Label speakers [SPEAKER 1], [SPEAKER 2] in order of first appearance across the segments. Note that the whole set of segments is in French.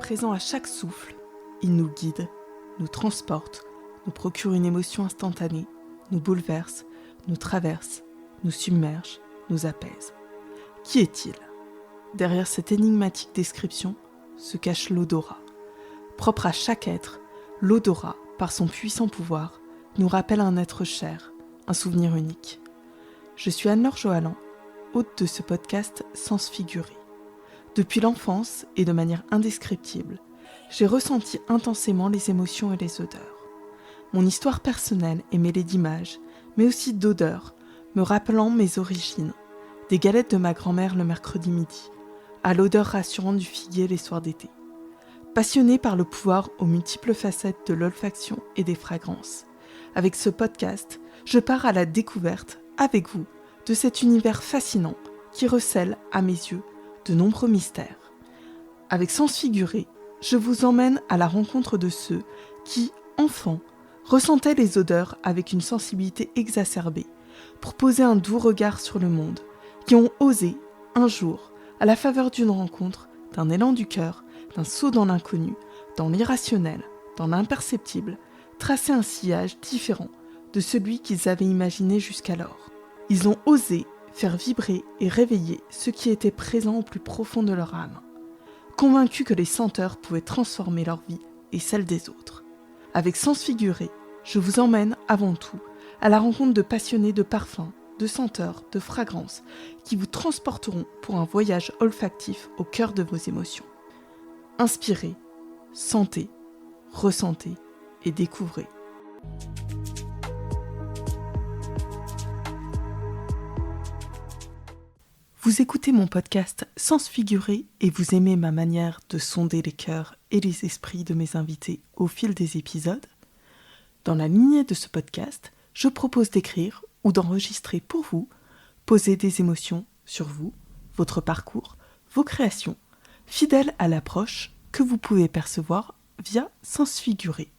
[SPEAKER 1] présent à chaque souffle. Il nous guide, nous transporte, nous procure une émotion instantanée, nous bouleverse, nous traverse, nous submerge, nous apaise. Qui est-il ? Derrière cette énigmatique description se cache l'odorat. Propre à chaque être, l'odorat, par son puissant pouvoir, nous rappelle un être cher, un souvenir unique. Je suis Anne-Laure Johalan, hôte de ce podcast Sens figuré. Depuis l'enfance et de manière indescriptible, j'ai ressenti intensément les émotions et les odeurs. Mon histoire personnelle est mêlée d'images, mais aussi d'odeurs, me rappelant mes origines, des galettes de ma grand-mère le mercredi midi, à l'odeur rassurante du figuier les soirs d'été. Passionnée par le pouvoir aux multiples facettes de l'olfaction et des fragrances, avec ce podcast, je pars à la découverte, avec vous, de cet univers fascinant qui recèle, à mes yeux, de nombreux mystères. Avec Sens figuré, je vous emmène à la rencontre de ceux qui, enfants, ressentaient les odeurs avec une sensibilité exacerbée pour poser un doux regard sur le monde, qui ont osé, un jour, à la faveur d'une rencontre, d'un élan du cœur, d'un saut dans l'inconnu, dans l'irrationnel, dans l'imperceptible, tracer un sillage différent de celui qu'ils avaient imaginé jusqu'alors. Ils ont osé faire vibrer et réveiller ce qui était présent au plus profond de leur âme, convaincus que les senteurs pouvaient transformer leur vie et celle des autres. Avec Sens figuré, je vous emmène avant tout à la rencontre de passionnés de parfums, de senteurs, de fragrances qui vous transporteront pour un voyage olfactif au cœur de vos émotions. Inspirez, sentez, ressentez et découvrez. Vous écoutez mon podcast Sens figuré et vous aimez ma manière de sonder les cœurs et les esprits de mes invités au fil des épisodes ? Dans la lignée de ce podcast, je propose d'écrire ou d'enregistrer pour vous, poser des émotions sur vous, votre parcours, vos créations, fidèles à l'approche que vous pouvez percevoir via Sens figuré.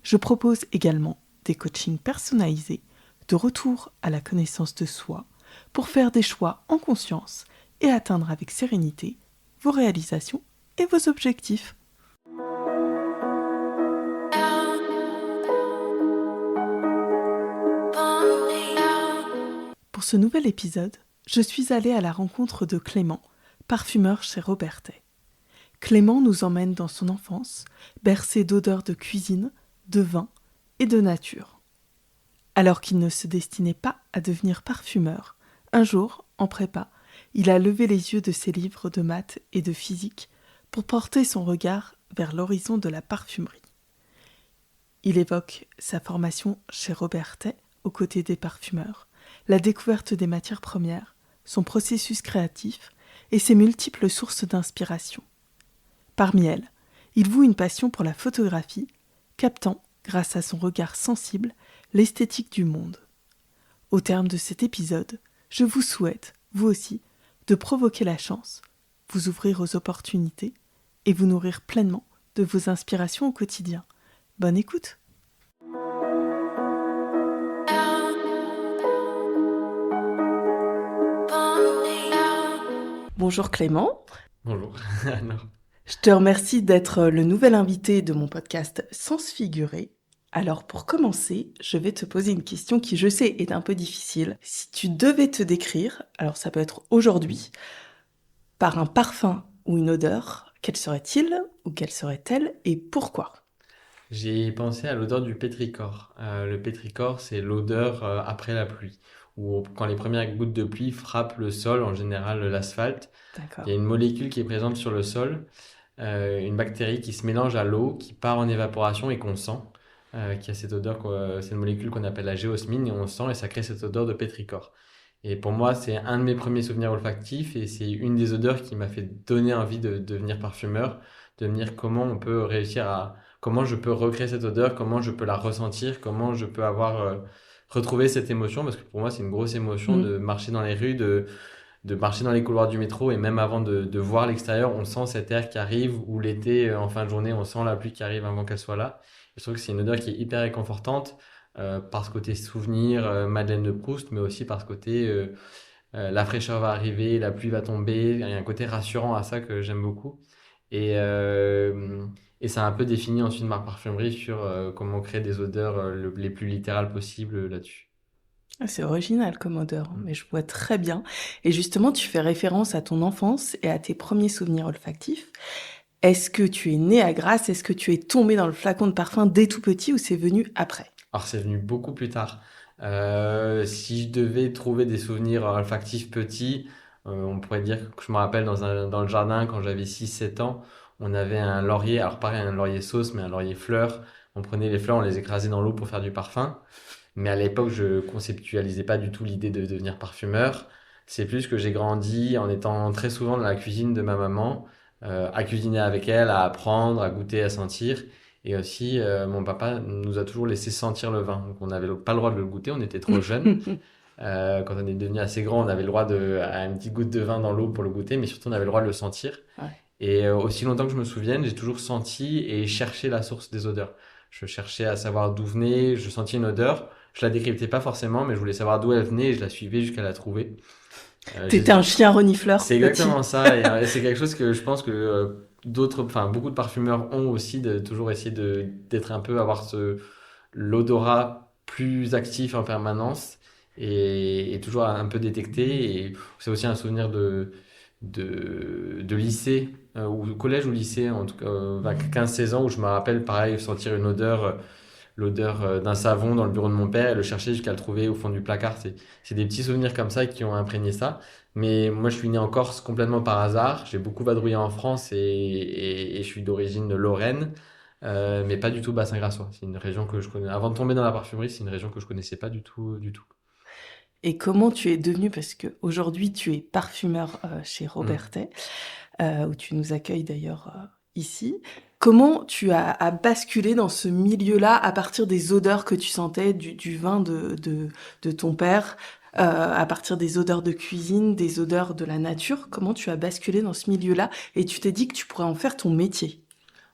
[SPEAKER 1] Je propose également des coachings personnalisés, de retour à la connaissance de soi, pour faire des choix en conscience et atteindre avec sérénité vos réalisations et vos objectifs. Pour ce nouvel épisode, je suis allée à la rencontre de Clément, parfumeur chez Robertet. Clément nous emmène dans son enfance, bercé d'odeurs de cuisine, de vin et de nature. Alors qu'il ne se destinait pas à devenir parfumeur, un jour, en prépa, il a levé les yeux de ses livres de maths et de physique pour porter son regard vers l'horizon de la parfumerie. Il évoque sa formation chez Robertet, aux côtés des parfumeurs, la découverte des matières premières, son processus créatif et ses multiples sources d'inspiration. Parmi elles, il voue une passion pour la photographie, captant, grâce à son regard sensible, l'esthétique du monde. Au terme de cet épisode, je vous souhaite, vous aussi, de provoquer la chance, vous ouvrir aux opportunités et vous nourrir pleinement de vos inspirations au quotidien. Bonne écoute! Bonjour Clément.
[SPEAKER 2] Bonjour. Alors,
[SPEAKER 1] Je te remercie d'être le nouvel invité de mon podcast Sens figuré. Alors pour commencer, je vais te poser une question qui je sais est un peu difficile. Si tu devais te décrire, alors ça peut être aujourd'hui, par un parfum ou une odeur, quel serait-il ou quelle serait-elle et pourquoi ?
[SPEAKER 2] j'ai pensé à l'odeur du pétrichor. Le pétrichor, c'est l'odeur après la pluie, ou quand les premières gouttes de pluie frappent le sol, en général l'asphalte.
[SPEAKER 1] D'accord.
[SPEAKER 2] Il y a une molécule qui est présente sur le sol, une bactérie qui se mélange à l'eau, qui part en évaporation et qu'on sent, qui a cette odeur, c'est une molécule qu'on appelle la géosmine, et on sent et ça crée cette odeur de pétrichor. Et pour moi, c'est un de mes premiers souvenirs olfactifs et c'est une des odeurs qui m'a fait donner envie de devenir parfumeur, de me dire comment on peut réussir à, comment je peux recréer cette odeur, comment je peux la ressentir, comment je peux avoir retrouvé cette émotion, parce que pour moi, c'est une grosse émotion de marcher dans les rues, de marcher dans les couloirs du métro et même avant de voir l'extérieur, on sent cet air qui arrive ou l'été en fin de journée, on sent la pluie qui arrive avant qu'elle soit là. Je trouve que c'est une odeur qui est hyper réconfortante par ce côté souvenir, Madeleine de Proust, mais aussi par ce côté la fraîcheur va arriver, la pluie va tomber. Il y a un côté rassurant à ça que j'aime beaucoup. Et, euh, et ça a un peu défini ensuite ma parfumerie sur comment créer des odeurs les plus littérales possibles là-dessus.
[SPEAKER 1] Ah, c'est original comme odeur, hein,
[SPEAKER 2] Mm.
[SPEAKER 1] mais je vois très bien. Et justement, tu fais référence à ton enfance et à tes premiers souvenirs olfactifs. Est-ce que tu es né à Grasse? Est-ce que tu es tombé dans le flacon de parfum dès tout petit ou c'est venu après?
[SPEAKER 2] Alors c'est venu beaucoup plus tard. Si je devais trouver des souvenirs olfactifs petits, on pourrait dire que je me rappelle dans le jardin quand j'avais 6 7 ans, on avait un laurier, alors pareil un laurier sauce mais un laurier fleur. On prenait les fleurs, on les écrasait dans l'eau pour faire du parfum. Mais à l'époque, je conceptualisais pas du tout l'idée de devenir parfumeur. C'est plus que j'ai grandi en étant très souvent dans la cuisine de ma maman, à cuisiner avec elle, à apprendre, à goûter, à sentir. Et aussi, mon papa nous a toujours laissé sentir le vin. Donc, on n'avait pas le droit de le goûter, on était trop jeunes. Quand on est devenu assez grand, on avait le droit à une petite goutte de vin dans l'eau pour le goûter, mais surtout, on avait le droit de le sentir.
[SPEAKER 1] Ouais.
[SPEAKER 2] Et aussi longtemps que je me souvienne, j'ai toujours senti et cherché la source des odeurs. Je cherchais à savoir d'où venait, je sentais une odeur, je la décryptais pas forcément, mais je voulais savoir d'où elle venait et je la suivais jusqu'à la trouver.
[SPEAKER 1] T'étais un chien renifleur
[SPEAKER 2] C'est
[SPEAKER 1] petit.
[SPEAKER 2] exactement ça, et c'est quelque chose que je pense que enfin beaucoup de parfumeurs ont aussi, de toujours essayer d'être un peu, avoir l'odorat plus actif en permanence et toujours un peu détecté. Et c'est aussi un souvenir de lycée, ou collège ou lycée, en tout cas, 15-16 ans, où je me rappelle, pareil, sentir une odeur, l'odeur d'un savon dans le bureau de mon père et le chercher jusqu'à le trouver au fond du placard. C'est des petits souvenirs comme ça qui ont imprégné ça. Mais moi, je suis né en Corse complètement par hasard. J'ai beaucoup vadrouillé en France et je suis d'origine de Lorraine, mais pas du tout bassin-grassois. C'est une région que je connais. Avant de tomber dans la parfumerie, c'est une région que je connaissais pas du tout, du tout.
[SPEAKER 1] Et comment tu es devenu, parce que aujourd'hui tu es parfumeur chez
[SPEAKER 2] Mm.
[SPEAKER 1] Robertet, où tu nous accueilles d'ailleurs ici. Comment tu as basculé dans ce milieu-là à partir des odeurs que tu sentais du vin de ton père, à partir des odeurs de cuisine, des odeurs de la nature? Comment tu as basculé dans ce milieu-là et tu t'es dit que tu pourrais en faire ton métier?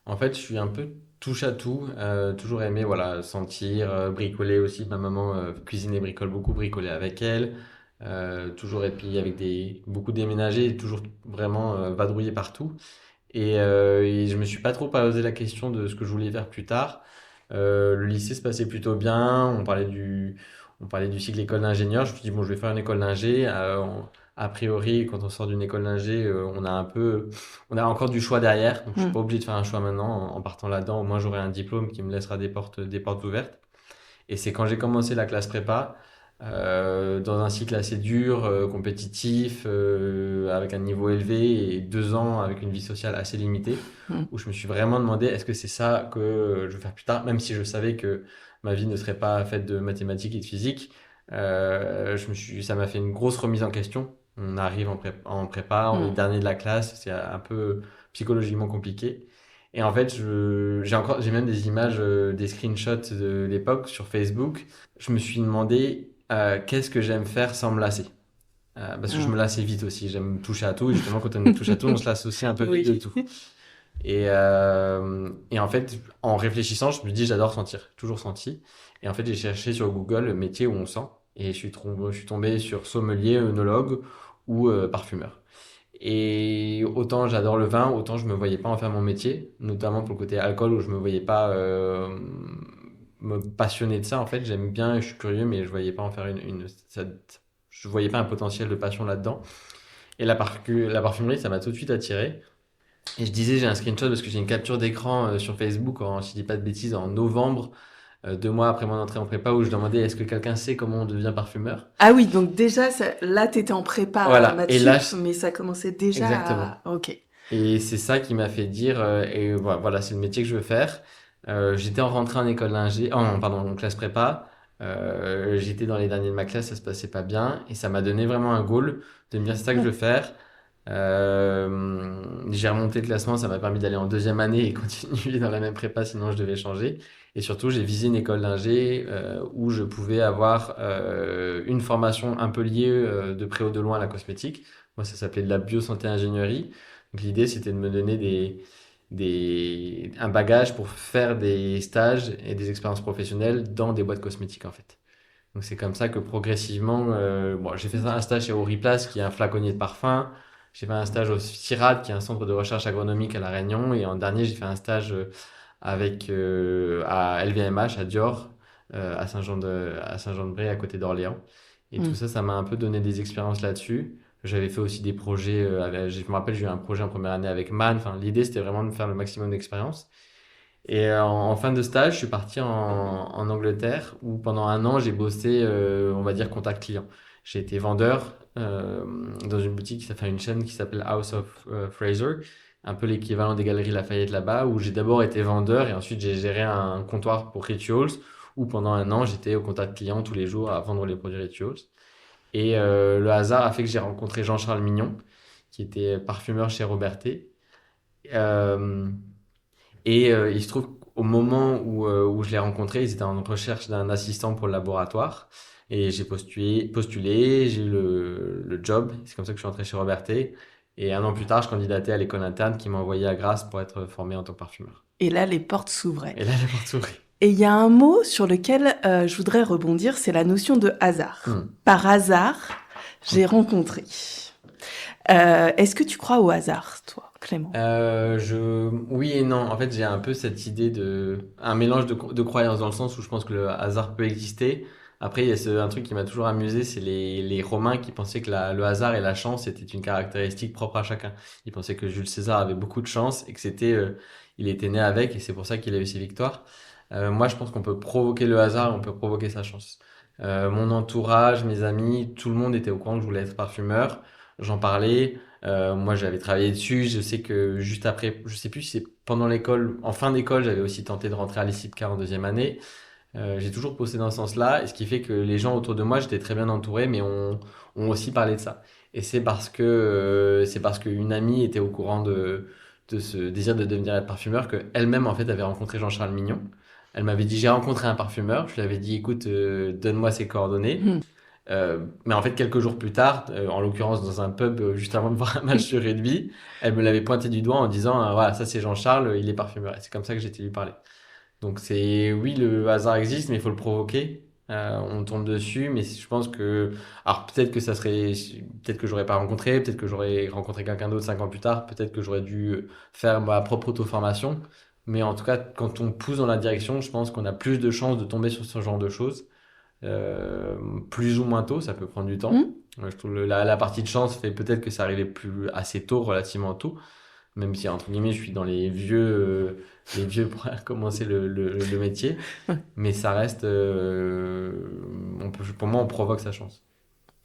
[SPEAKER 2] En fait, je suis un peu touche à tout. Toujours aimé, voilà, sentir, bricoler aussi. Ma maman cuisine et bricole beaucoup, bricoler avec elle. Toujours et puis avec beaucoup déménagé, toujours vraiment vadrouiller partout. Et je me suis pas trop posé la question de ce que je voulais faire plus tard. Le lycée se passait plutôt bien. On parlait du cycle école d'ingénieur. Je me suis dit, bon, je vais faire une école d'ingé. A priori, quand on sort d'une école d'ingé, on a encore du choix derrière. Donc, je suis
[SPEAKER 1] Hmm.
[SPEAKER 2] pas obligé de faire un choix maintenant. En partant là-dedans, au moins, j'aurai un diplôme qui me laissera des portes ouvertes. Et c'est quand j'ai commencé la classe prépa, dans un cycle assez dur, compétitif, avec un niveau élevé et 2 ans avec une vie sociale assez limitée,
[SPEAKER 1] Hmm.
[SPEAKER 2] où je me suis vraiment demandé est-ce que c'est ça que je veux faire plus tard, même si je savais que ma vie ne serait pas faite de mathématiques et de physique. Ça m'a fait une grosse remise en question. On arrive en prépa, on est
[SPEAKER 1] Hmm.
[SPEAKER 2] dernier de la classe, c'est un peu psychologiquement compliqué. Et en fait, j'ai même des images, des screenshots de l'époque sur Facebook. Je me suis demandé qu'est-ce que j'aime faire sans me lasser. Parce que je
[SPEAKER 1] Ah.
[SPEAKER 2] me lassais vite aussi. J'aime toucher à tout. Et justement, quand on touche à tout, on se lasse aussi un peu vite de
[SPEAKER 1] Oui.
[SPEAKER 2] tout. Et en fait, en réfléchissant, je me dis j'adore sentir, toujours senti. Et en fait, j'ai cherché sur Google le métier où on sent. Et je suis tombé sur sommelier, œnologue ou parfumeur. Et autant j'adore le vin, autant je me voyais pas en faire mon métier, notamment pour le côté alcool où je me voyais pas me passionner de ça. En fait, j'aime bien, je suis curieux, mais je voyais pas en faire je voyais pas un potentiel de passion là-dedans. Et la parfumerie, ça m'a tout de suite attiré. Et je disais, j'ai un screenshot parce que j'ai une capture d'écran sur Facebook, si je dis pas de bêtises, en novembre, 2 mois après mon entrée en prépa, où je demandais est-ce que quelqu'un sait comment on devient parfumeur.
[SPEAKER 1] Ah oui, donc déjà, là, t'étais en prépa
[SPEAKER 2] Voilà.
[SPEAKER 1] maths
[SPEAKER 2] Et là,
[SPEAKER 1] sup, mais ça commençait déjà
[SPEAKER 2] exactement.
[SPEAKER 1] à... Ok.
[SPEAKER 2] Et c'est ça qui m'a fait dire, et voilà, c'est le métier que je veux faire. J'étais rentré en école d'ingé, pardon, en classe prépa. J'étais dans les derniers de ma classe, ça se passait pas bien. Et ça m'a donné vraiment un goal de me dire, c'est ça que je veux faire. J'ai remonté le classement, ça m'a permis d'aller en deuxième année et continuer dans la même prépa, sinon je devais changer. Et surtout, j'ai visé une école d'ingé où je pouvais avoir une formation un peu liée de près ou de loin à la cosmétique. Moi, ça s'appelait de la biosanté ingénierie. Donc l'idée, c'était de me donner un bagage pour faire des stages et des expériences professionnelles dans des boîtes cosmétiques, en fait. Donc c'est comme ça que progressivement, bon, j'ai fait un stage chez Oriplast, qui est un flaconnier de parfum. J'ai fait un stage au CIRAD, qui est un centre de recherche agronomique à La Réunion. Et en dernier, j'ai fait un stage à LVMH, à Dior, à Saint-Jean-de-Bray, à côté d'Orléans. Et tout
[SPEAKER 1] Mm.
[SPEAKER 2] ça, ça m'a un peu donné des expériences là-dessus. J'avais fait aussi des projets, je me rappelle, j'ai eu un projet en première année avec Man. Enfin, l'idée, c'était vraiment de faire le maximum d'expérience. Et en fin de stage, je suis parti en Angleterre où pendant un an, j'ai bossé, on va dire, contact client. J'ai été vendeur dans une boutique, enfin une chaîne qui s'appelle House of Fraser, un peu l'équivalent des Galeries Lafayette là-bas, où j'ai d'abord été vendeur et ensuite j'ai géré un comptoir pour Rituals, où pendant un an, j'étais au contact client tous les jours à vendre les produits Rituals. Et le hasard a fait que j'ai rencontré Jean-Charles Mignon, qui était parfumeur chez Robertet. Euh, il se trouve qu'au moment où je l'ai rencontré, ils étaient en recherche d'un assistant pour le laboratoire. Et j'ai postulé, j'ai eu le job. C'est comme ça que je suis entré chez Robertet. Et un an plus tard, je candidatais à l'école interne qui m'a envoyé à Grasse pour être formé en tant que parfumeur.
[SPEAKER 1] Et là, les portes s'ouvraient.
[SPEAKER 2] Et là, les portes s'ouvraient.
[SPEAKER 1] Et il y a un mot sur lequel je voudrais rebondir, c'est la notion de hasard. Par hasard, j'ai rencontré. Est-ce que tu crois au hasard, toi, Clément?
[SPEAKER 2] Oui et non. En fait, j'ai un peu cette idée un mélange de croyances dans le sens où je pense que le hasard peut exister. Après, il y a un truc qui m'a toujours amusé, c'est les Romains qui pensaient que le hasard et la chance étaient une caractéristique propre à chacun. Ils pensaient que Jules César avait beaucoup de chance et que il était né avec et c'est pour ça qu'il a eu ses victoires. Moi, je pense qu'on peut provoquer le hasard, on peut provoquer sa chance. Mon entourage, mes amis, tout le monde était au courant que je voulais être parfumeur. J'en parlais. Moi, j'avais travaillé dessus. Je sais que juste après, je sais plus si c'est pendant l'école, en fin d'école, j'avais aussi tenté de rentrer à l'ICIPCA en deuxième année. J'ai toujours poussé dans ce sens-là, et ce qui fait que les gens autour de moi, j'étais très bien entouré, mais ont aussi parlé de ça. Et c'est parce qu'une amie était au courant de ce désir de devenir être parfumeur que elle-même en fait avait rencontré Jean-Charles Mignon. Elle m'avait dit j'ai rencontré un parfumeur. Je lui avais dit écoute donne-moi ses coordonnées.
[SPEAKER 1] Hmm.
[SPEAKER 2] Mais en fait, quelques jours plus tard, en l'occurrence dans un pub juste avant de voir un match de rugby, elle me l'avait pointé du doigt en disant voilà, ça c'est Jean-Charles, il est parfumeur. Et c'est comme ça que j'ai été lui parler. Donc oui, le hasard existe, mais il faut le provoquer. On tombe dessus, mais je pense que alors peut-être que j'aurais pas rencontré, peut-être que j'aurais rencontré quelqu'un d'autre 5 ans plus tard, peut-être que j'aurais dû faire ma propre auto-formation. Mais en tout cas, quand on pousse dans la direction, je pense qu'on a plus de chances de tomber sur ce genre de choses. Euh, Plus ou moins tôt, ça peut prendre du temps.
[SPEAKER 1] Hmm.
[SPEAKER 2] Je trouve la partie de chance fait peut-être que ça arrivait assez tôt, relativement tôt, même si entre guillemets je suis dans les vieux pour commencer le métier,
[SPEAKER 1] Ouais.
[SPEAKER 2] mais ça reste, pour moi, on provoque sa chance.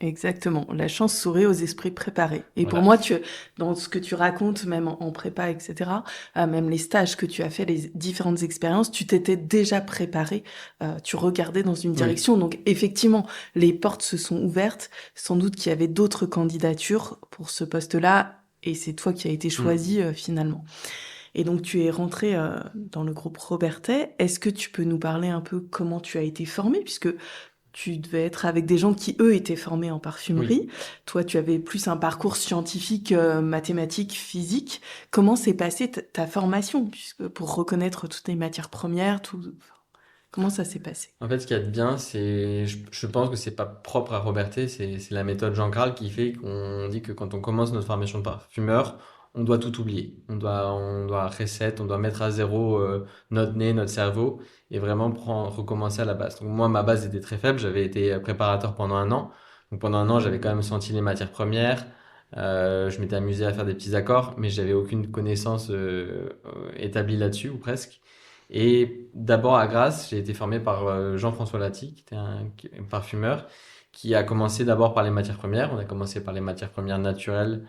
[SPEAKER 1] Exactement. La chance sourit aux esprits préparés. Et pour
[SPEAKER 2] Voilà.
[SPEAKER 1] moi, dans ce que tu racontes, même en prépa, etc., même les stages que tu as fait, les différentes expériences, tu t'étais déjà préparé, tu regardais dans une
[SPEAKER 2] Oui.
[SPEAKER 1] direction. Donc, effectivement, les portes se sont ouvertes. Sans doute qu'il y avait d'autres candidatures pour ce poste-là, et c'est toi qui as été choisi finalement. Et donc, tu es rentré dans le groupe Robertet. Est-ce que tu peux nous parler un peu comment tu as été formé, puisque tu devais être avec des gens qui, eux, étaient formés en parfumerie.
[SPEAKER 2] Oui.
[SPEAKER 1] Toi, tu avais plus un parcours scientifique, mathématique, physique. Comment s'est passée ta formation, puisque pour reconnaître toutes les matières premières, comment ça s'est passé?
[SPEAKER 2] En fait, ce qu'il y a de bien, je pense que c'est pas propre à Robertet, c'est la méthode Jean Kral qui fait qu'on dit que quand on commence notre formation de parfumeur, on doit tout oublier. On doit reset, on doit mettre à zéro notre nez, notre cerveau et vraiment recommencer à la base. Donc moi, ma base était très faible. J'avais été préparateur pendant un an. Donc pendant un an, j'avais quand même senti les matières premières. Je m'étais amusé à faire des petits accords, mais j'avais aucune connaissance établie là-dessus ou presque. Et d'abord à Grasse, j'ai été formé par Jean-François Lati, qui était un parfumeur, qui a commencé d'abord par les matières premières. On a commencé par les matières premières naturelles,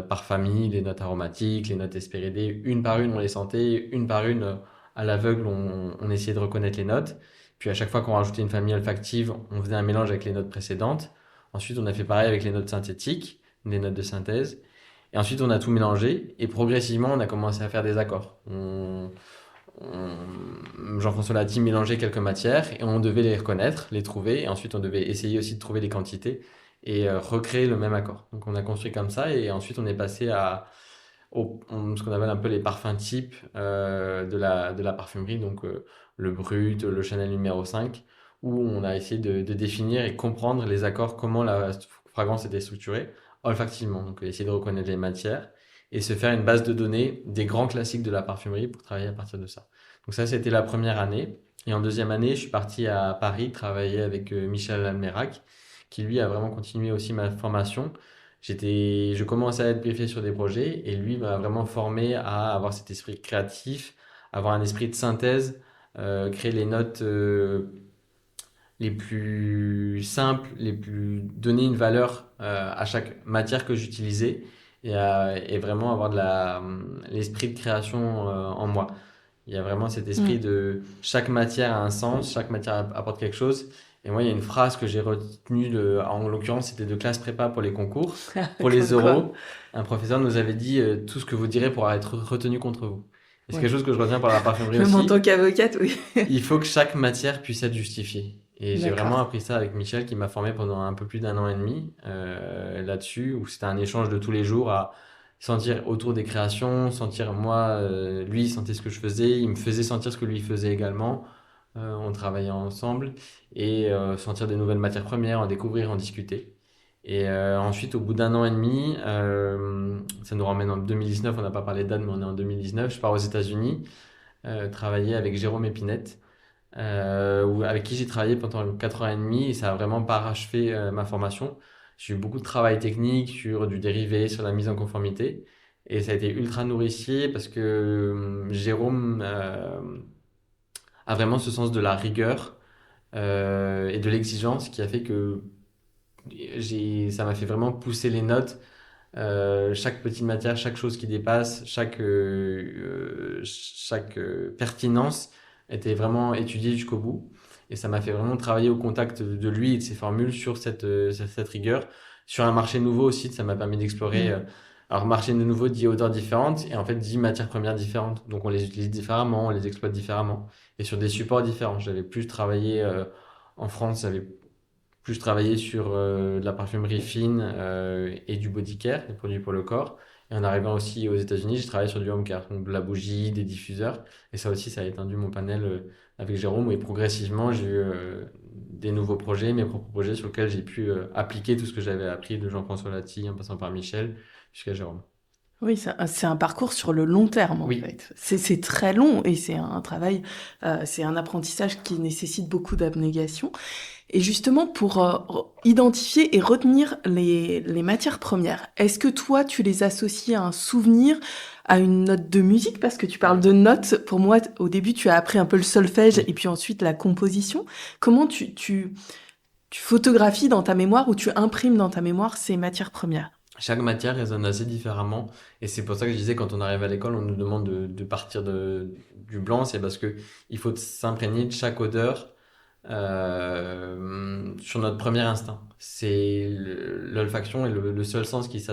[SPEAKER 2] par famille, les notes aromatiques, les notes hespéridées. Une par une, on les sentait. Une par une, à l'aveugle, on essayait de reconnaître les notes. Puis à chaque fois qu'on rajoutait une famille olfactive, on faisait un mélange avec les notes précédentes. Ensuite, on a fait pareil avec les notes synthétiques, les notes de synthèse. Et ensuite, on a tout mélangé. Et progressivement, on a commencé à faire des accords. Jean-François Lati mélangeait quelques matières et on devait les reconnaître, les trouver, et ensuite on devait essayer aussi de trouver les quantités et recréer le même accord. Donc on a construit comme ça et ensuite on est passé ce qu'on appelle un peu les parfums types de la parfumerie, donc le Brut, le Chanel numéro 5, où on a essayé de définir et comprendre les accords, comment la fragrance était structurée, olfactivement. Donc, essayer de reconnaître les matières et se faire une base de données des grands classiques de la parfumerie pour travailler à partir de ça. Donc ça, c'était la première année. Et en deuxième année, je suis parti à Paris travailler avec Michel Almerac, qui lui a vraiment continué aussi ma formation. Je commençais à être briefé sur des projets et lui m'a vraiment formé à avoir cet esprit créatif, avoir un esprit de synthèse, créer les notes les plus simples, donner une valeur à chaque matière que j'utilisais et vraiment avoir l'esprit de création en moi. Il y a vraiment cet esprit
[SPEAKER 1] Mm.
[SPEAKER 2] de chaque matière a un sens, chaque matière apporte quelque chose. Et moi, il y a une phrase que j'ai retenue, en l'occurrence, c'était de classe prépa pour les concours. Pour les
[SPEAKER 1] Comme quoi.
[SPEAKER 2] oraux, un professeur nous avait dit tout ce que vous direz pourra être retenu contre vous. Et c'est
[SPEAKER 1] Ouais.
[SPEAKER 2] quelque chose que je retiens par la parfumerie
[SPEAKER 1] Même en
[SPEAKER 2] aussi.
[SPEAKER 1] tant qu'avocate, oui.
[SPEAKER 2] Il faut que chaque matière puisse être justifiée. Et j'ai vraiment
[SPEAKER 1] D'accord.
[SPEAKER 2] appris ça avec Michel qui m'a formé pendant un peu plus d'un an et demi là-dessus, où c'était un échange de tous les jours à sentir autour des créations, sentir moi, lui il sentait ce que je faisais, il me faisait sentir ce que lui faisait également. On travaillait ensemble et sentir des nouvelles matières premières, en découvrir, en discuter. Et ensuite, au bout d'un an et demi, ça nous ramène en 2019, on n'a pas parlé de date, mais on est en 2019, je pars aux États-Unis travailler avec Jérôme Épinette, avec qui j'ai travaillé pendant 4 ans et demi et ça a vraiment parachevé ma formation. J'ai eu beaucoup de travail technique sur du dérivé, sur la mise en conformité. Et ça a été ultra nourricier parce que Jérôme a vraiment ce sens de la rigueur et de l'exigence qui a fait que ça m'a fait vraiment pousser les notes. Chaque petite matière, chaque chose qui dépasse, chaque pertinence était vraiment étudiée jusqu'au bout. Et ça m'a fait vraiment travailler au contact de lui et de ses formules sur cette rigueur. Sur un marché nouveau aussi, ça m'a permis d'explorer.
[SPEAKER 1] Mm.
[SPEAKER 2] Alors, marché de nouveau dit odeurs différentes et en fait dit matières premières différentes. Donc, on les utilise différemment, on les exploite différemment et sur des supports différents. J'avais plus travaillé en France, j'avais plus travaillé sur de la parfumerie fine et du body care, des produits pour le corps. Et en arrivant aussi aux États-Unis, j'ai travaillé sur du home care, donc de la bougie, des diffuseurs. Et ça aussi, ça a étendu mon panel avec Jérôme. Et progressivement, j'ai eu des nouveaux projets, mes propres projets sur lesquels j'ai pu appliquer tout ce que j'avais appris de Jean-François Lati en passant par Michel jusqu'à Jérôme.
[SPEAKER 1] Oui, c'est un parcours sur le long terme, en
[SPEAKER 2] Oui,
[SPEAKER 1] fait. C'est très long et c'est un travail, c'est un apprentissage qui nécessite beaucoup d'abnégation. Et justement, pour identifier et retenir les matières premières, est-ce que toi, tu les associes à un souvenir, à une note de musique? Parce que tu parles de notes. Pour moi, au début, tu as appris un peu le solfège
[SPEAKER 2] oui.
[SPEAKER 1] et puis ensuite la composition. Comment tu photographies dans ta mémoire ou tu imprimes dans ta mémoire ces matières premières?
[SPEAKER 2] Chaque matière résonne assez différemment. Et c'est pour ça que je disais, quand on arrive à l'école, on nous demande de partir du blanc. C'est parce que il faut s'imprégner de chaque odeur sur notre premier instinct. C'est l'olfaction est le seul sens qui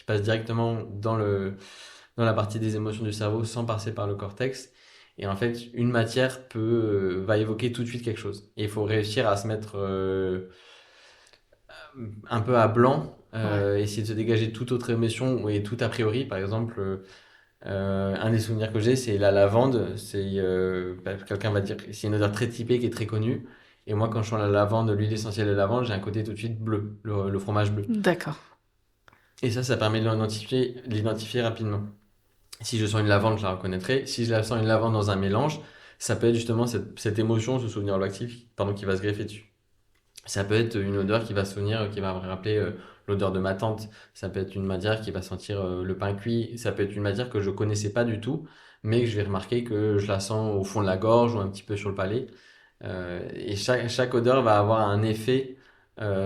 [SPEAKER 2] passe directement dans la partie des émotions du cerveau sans passer par le cortex. Et en fait, une matière va évoquer tout de suite quelque chose. Et il faut réussir à se mettre un peu à blanc,
[SPEAKER 1] Ouais.
[SPEAKER 2] essayer de se dégager toute autre émotion et tout a priori. Par exemple, un des souvenirs que j'ai, c'est la lavande. Quelqu'un va dire que c'est une odeur très typée qui est très connue. Et moi, quand je sens la lavande, l'huile essentielle de lavande, j'ai un côté tout de suite bleu, le fromage bleu.
[SPEAKER 1] D'accord.
[SPEAKER 2] Et ça permet de l'identifier rapidement. Si je sens une lavande, je la reconnaîtrai. Si je la sens une lavande dans un mélange, ça peut être justement cette émotion, ce souvenir olfactif, pardon, qui va se greffer dessus. Ça peut être une odeur qui va me rappeler l'odeur de ma tante. Ça peut être une matière qui va sentir le pain cuit. Ça peut être une matière que je connaissais pas du tout, mais que je vais remarquer que je la sens au fond de la gorge ou un petit peu sur le palais. Et chaque odeur va avoir un effet,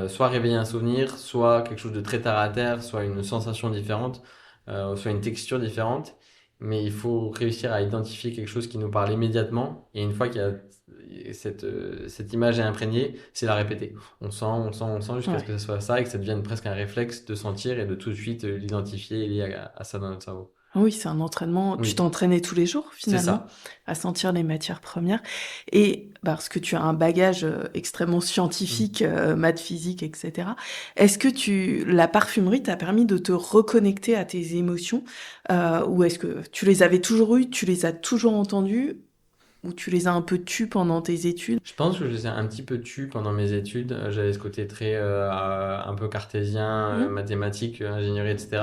[SPEAKER 2] soit réveiller un souvenir, soit quelque chose de très terre à terre, soit une sensation différente, soit une texture différente. Mais il faut réussir à identifier quelque chose qui nous parle immédiatement. Et une fois qu'il y a cette image est imprégnée, c'est la répéter. On sent, on sent, on sent jusqu'à ce
[SPEAKER 1] Ouais.
[SPEAKER 2] que ce soit ça et que ça devienne presque un réflexe de sentir et de tout de suite l'identifier et lier à ça dans notre cerveau.
[SPEAKER 1] Oui, c'est un entraînement. Tu
[SPEAKER 2] Oui,
[SPEAKER 1] t'entraînais tous les jours,
[SPEAKER 2] c'est
[SPEAKER 1] finalement,
[SPEAKER 2] ça.
[SPEAKER 1] à sentir les matières premières. Et parce que tu as un bagage extrêmement
[SPEAKER 2] Mm.
[SPEAKER 1] scientifique, maths, physique, etc. Est-ce que la parfumerie t'a permis de te reconnecter à tes émotions ou est-ce que tu les avais toujours eues, tu les as toujours entendues ou tu les as un peu tues pendant tes études?
[SPEAKER 2] Je pense que je les ai un petit peu tus pendant mes études. J'avais ce côté très un peu cartésien,
[SPEAKER 1] Hmm.
[SPEAKER 2] mathématiques, ingénierie, etc.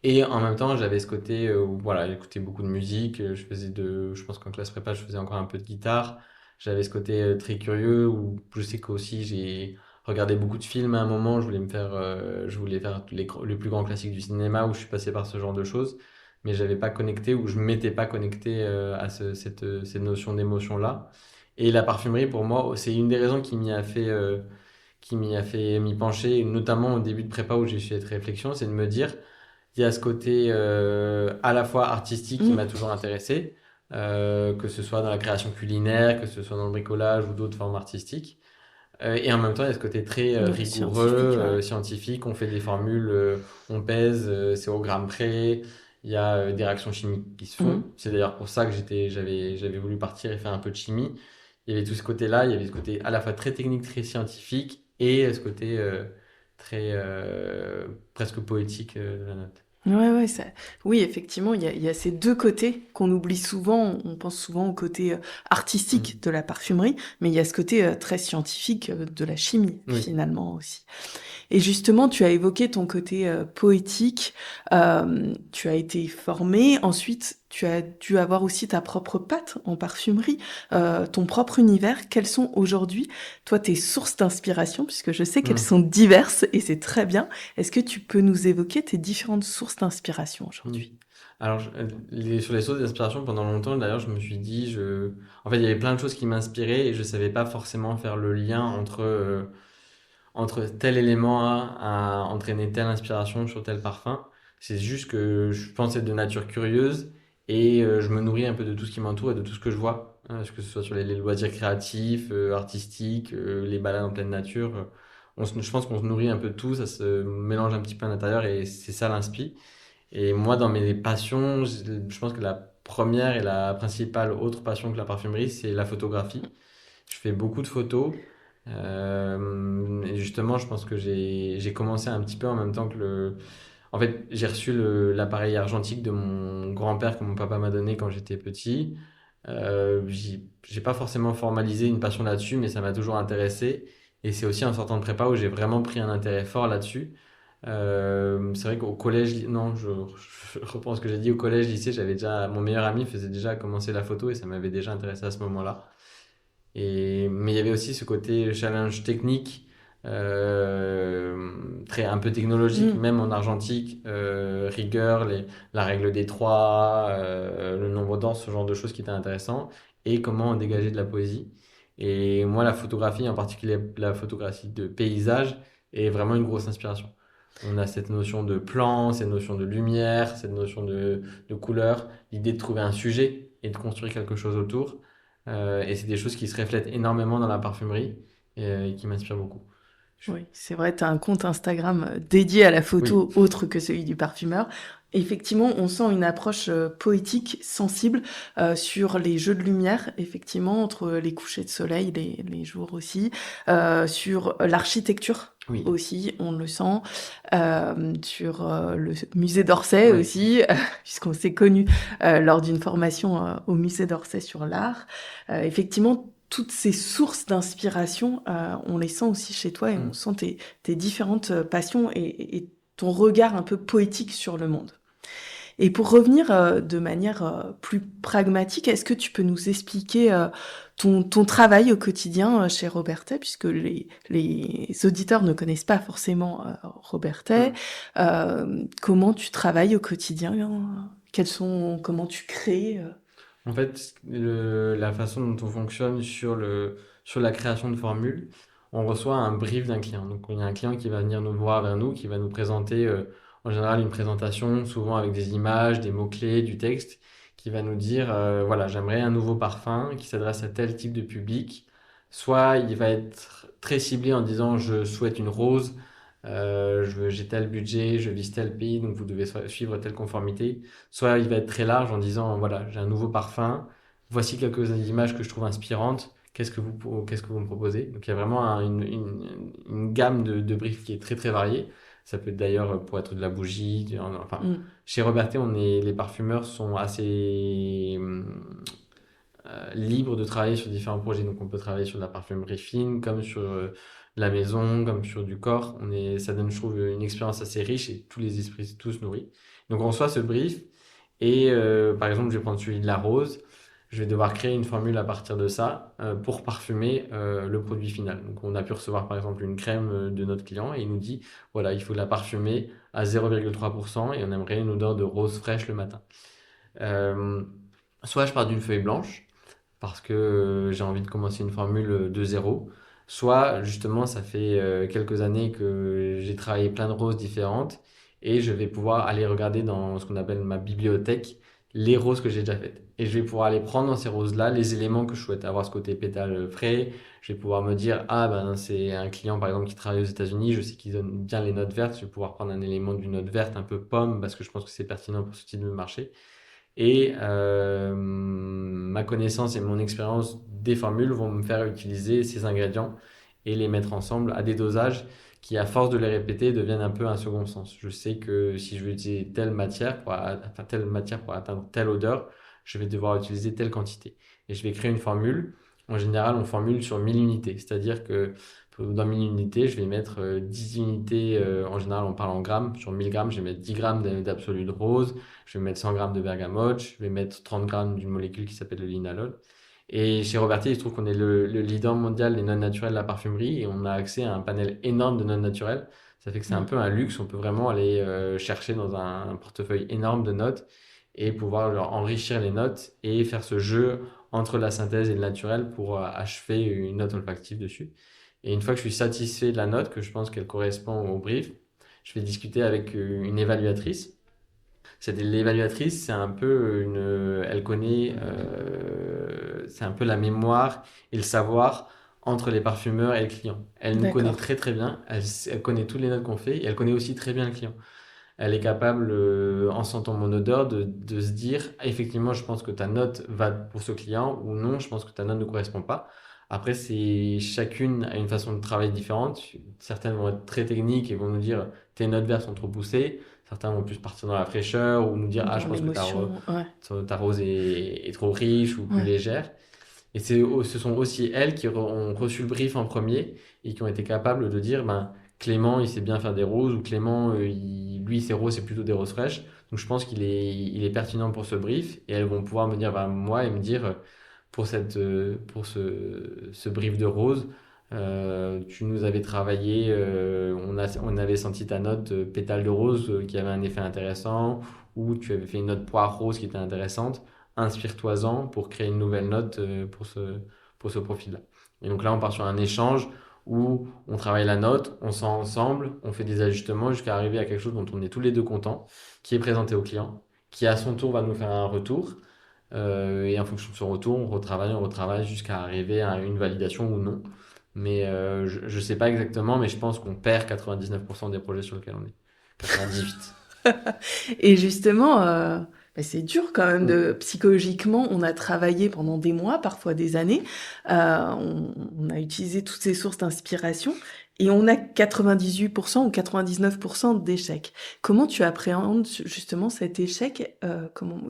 [SPEAKER 2] Et en même temps, j'avais ce côté où voilà, j'écoutais beaucoup de musique. Je pense qu'en classe prépa, je faisais encore un peu de guitare. J'avais ce côté très curieux où je sais qu'aussi j'ai regardé beaucoup de films à un moment. Je voulais faire les plus grands classiques du cinéma où je suis passé par ce genre de choses. Mais j'avais pas connecté ou je m'étais pas connecté à cette notion d'émotion-là. Et la parfumerie, pour moi, c'est une des raisons qui m'y a fait m'y pencher, notamment au début de prépa où j'ai eu cette réflexion, c'est de me dire, il y a ce côté à la fois artistique qui
[SPEAKER 1] Hmm.
[SPEAKER 2] m'a toujours intéressé, que ce soit dans la création culinaire, que ce soit dans le bricolage ou d'autres formes artistiques. Et en même temps, il y a ce côté très
[SPEAKER 1] Ouais,
[SPEAKER 2] rigoureux,
[SPEAKER 1] scientifique, ouais.
[SPEAKER 2] scientifique. On fait des formules, on pèse, c'est au gramme près. Il y a des réactions chimiques qui se
[SPEAKER 1] Hmm.
[SPEAKER 2] font. C'est d'ailleurs pour ça que j'avais voulu partir et faire un peu de chimie. Il y avait tout ce côté-là. Il y avait ce côté à la fois très technique, très scientifique, et ce côté très presque poétique de la note.
[SPEAKER 1] Ouais, ouais, oui, effectivement, il y a ces deux côtés qu'on oublie souvent. On pense souvent au côté artistique
[SPEAKER 2] Mm.
[SPEAKER 1] de la parfumerie, mais il y a ce côté très scientifique de la chimie,
[SPEAKER 2] Oui.
[SPEAKER 1] finalement aussi. Et justement, tu as évoqué ton côté poétique, tu as été formé, ensuite tu as dû avoir aussi ta propre patte en parfumerie, ton propre univers. Quelles sont aujourd'hui, toi, tes sources d'inspiration, puisque je sais qu'elles
[SPEAKER 2] Mm.
[SPEAKER 1] sont diverses et c'est très bien. Est-ce que tu peux nous évoquer tes différentes sources d'inspiration aujourd'hui?
[SPEAKER 2] Oui. Alors, sur les sources d'inspiration, pendant longtemps, d'ailleurs, je me suis dit, en fait, il y avait plein de choses qui m'inspiraient et je savais pas forcément faire le lien entre tel élément à entraîner telle inspiration sur tel parfum. C'est juste que je pense être de nature curieuse et je me nourris un peu de tout ce qui m'entoure et de tout ce que je vois. Que ce soit sur les loisirs créatifs, artistiques, les balades en pleine nature. Je pense qu'on se nourrit un peu de tout, ça se mélange un petit peu à l'intérieur et c'est ça l'inspi. Et moi, dans mes passions, je pense que la première et la principale autre passion que la parfumerie, c'est la photographie. Je fais beaucoup de photos. Et justement, je pense que j'ai commencé un petit peu en même temps que le. En fait, j'ai reçu l'appareil argentique de mon grand-père que mon papa m'a donné quand j'étais petit. J'ai pas forcément formalisé une passion là-dessus, mais ça m'a toujours intéressé. Et c'est aussi en sortant de prépa où j'ai vraiment pris un intérêt fort là-dessus. C'est vrai qu'au collège, non, je reprends ce que j'ai dit au collège, lycée, j'avais déjà, mon meilleur ami faisait déjà commencer la photo et ça m'avait déjà intéressé à ce moment-là. Mais il y avait aussi ce côté challenge technique, très un peu technologique,
[SPEAKER 1] Hmm.
[SPEAKER 2] même en argentique, rigueur, la règle des trois, le nombre d'ans, ce genre de choses qui étaient intéressant, et comment dégager de la poésie. Et moi, la photographie, en particulier la photographie de paysage, est vraiment une grosse inspiration. On a cette notion de plan, cette notion de lumière, cette notion de couleur, l'idée de trouver un sujet et de construire quelque chose autour. Et c'est des choses qui se reflètent énormément dans la parfumerie et qui m'inspirent beaucoup. Je-
[SPEAKER 1] Oui, c'est vrai, tu as un compte Instagram dédié à la
[SPEAKER 2] Oui,
[SPEAKER 1] photo autre que celui du parfumeur. Effectivement, on sent une approche poétique, sensible sur les jeux de lumière, effectivement, entre les couchers de soleil, les jours aussi, sur l'architecture
[SPEAKER 2] oui,
[SPEAKER 1] aussi, on le sent, sur le musée d'Orsay
[SPEAKER 2] oui.
[SPEAKER 1] aussi, puisqu'on s'est connus lors d'une formation au musée d'Orsay sur l'art. Effectivement, toutes ces sources d'inspiration, on les sent aussi chez toi et on
[SPEAKER 2] Mm.
[SPEAKER 1] sent tes différentes passions et ton regard un peu poétique sur le monde. Et pour revenir de manière plus pragmatique, est-ce que tu peux nous expliquer ton travail au quotidien chez Robertet, puisque les auditeurs ne connaissent pas forcément Robertet.
[SPEAKER 2] Mm.
[SPEAKER 1] Comment tu travailles au quotidien, hein? Comment tu crées
[SPEAKER 2] En fait, la façon dont on fonctionne sur la création de formules, on reçoit un brief d'un client. Donc, il y a un client qui va venir nous voir vers nous, qui va nous présenter, en général, une présentation, souvent avec des images, des mots-clés, du texte, qui va nous dire, voilà, j'aimerais un nouveau parfum qui s'adresse à tel type de public. Soit il va être très ciblé en disant, je souhaite une rose, j'ai tel budget, je vise tel pays, donc vous devez suivre telle conformité. Soit il va être très large en disant, voilà, j'ai un nouveau parfum, voici quelques images que je trouve inspirantes, qu'est-ce que vous me proposez? Donc il y a vraiment une gamme de briefs qui est très très variée. Ça peut être d'ailleurs pour être de la bougie, enfin,
[SPEAKER 1] hmm.
[SPEAKER 2] chez Robertet, les parfumeurs sont libre de travailler sur différents projets. Donc, on peut travailler sur de la parfumerie fine, comme sur la maison, comme sur du corps. Ça donne, je trouve, une expérience assez riche et tous les esprits tous nourris. Donc, on reçoit ce brief et, par exemple, je vais prendre celui de la rose. Je vais devoir créer une formule à partir de ça pour parfumer le produit final. Donc, on a pu recevoir, par exemple, une crème de notre client et il nous dit, voilà, il faut la parfumer à 0,3% et on aimerait une odeur de rose fraîche le matin. Euh, Soit je pars d'une feuille blanche parce que j'ai envie de commencer une formule de zéro. Soit justement, ça fait quelques années que j'ai travaillé plein de roses différentes et je vais pouvoir aller regarder dans ce qu'on appelle ma bibliothèque les roses que j'ai déjà faites. Et je vais pouvoir aller prendre dans ces roses-là les éléments que je souhaite avoir, ce côté pétale frais. Je vais pouvoir me dire, ah ben c'est un client par exemple qui travaille aux États-Unis, je sais qu'ils donnent bien les notes vertes, je vais pouvoir prendre un élément d'une note verte un peu pomme parce que je pense que c'est pertinent pour ce type de marché. Et ma connaissance et mon expérience des formules vont me faire utiliser ces ingrédients et les mettre ensemble à des dosages qui, à force de les répéter, deviennent un peu un second sens. Je sais que si je veux utiliser telle matière pour atteindre telle odeur, je vais devoir utiliser telle quantité. Et je vais créer une formule. En général, on formule sur 1000 unités. C'est-à-dire que dans 1000 unités, je vais mettre 10 unités, en général, on parle en grammes. Sur 1000 grammes, je vais mettre 10 grammes d'absolu de rose, je vais mettre 100 grammes de bergamote, je vais mettre 30 grammes d'une molécule qui s'appelle le linalol. Et chez Roberti, il se trouve qu'on est le leader mondial des notes naturelles de la parfumerie et on a accès à un panel énorme de notes naturelles. Ça fait que c'est un peu un luxe. On peut vraiment aller chercher dans un portefeuille énorme de notes et pouvoir leur enrichir les notes et faire ce jeu entre la synthèse et le naturel pour achever une note olfactive dessus. Et une fois que je suis satisfait de la note, que je pense qu'elle correspond au brief, je vais discuter avec une évaluatrice. L'évaluatrice, c'est un peu elle connaît, c'est un peu la mémoire et le savoir entre les parfumeurs et le client. Elle nous connaît
[SPEAKER 1] D'accord.
[SPEAKER 2] très très bien, elle connaît toutes les notes qu'on fait et elle connaît aussi très bien le client. Elle est capable, en sentant mon odeur, de se dire, ah, effectivement, je pense que ta note va pour ce client ou non, je pense que ta note ne correspond pas. Après, chacune a une façon de travailler différente. Certaines vont être très techniques et vont nous dire, tes notes vertes sont trop poussées. Certains vont plus partir dans la fraîcheur ou nous dire, ah, je
[SPEAKER 1] Dans
[SPEAKER 2] pense que
[SPEAKER 1] l'émotion, ouais.
[SPEAKER 2] ta rose est trop riche ou plus
[SPEAKER 1] Ouais.
[SPEAKER 2] légère. Et ce sont aussi elles qui ont reçu le brief en premier et qui ont été capables de dire, ben, Clément, il sait bien faire des roses, ou Clément, lui, ses roses, c'est plutôt des roses fraîches. Donc je pense il est pertinent pour ce brief. Et elles vont pouvoir me dire, ben, moi, et me dire, pour ce brief de roses, tu nous avais travaillé, on avait senti ta note pétale de rose qui avait un effet intéressant, ou tu avais fait une note poire rose qui était intéressante. Inspire-toi-en pour créer une nouvelle note pour ce profil-là. Et donc là, on part sur un échange où on travaille la note, on sent ensemble, on fait des ajustements jusqu'à arriver à quelque chose dont on est tous les deux contents, qui est présenté au client, qui à son tour va nous faire un retour. Et en fonction de son retour, on retravaille jusqu'à arriver à une validation ou non. Mais je ne sais pas exactement, mais je pense qu'on perd 99% des projets sur lesquels on est. 98.
[SPEAKER 1] Et justement, c'est dur quand même psychologiquement, on a travaillé pendant des mois, parfois des années, on a utilisé toutes ces sources d'inspiration et on a 98% ou 99% d'échecs. Comment tu appréhendes justement cet échec?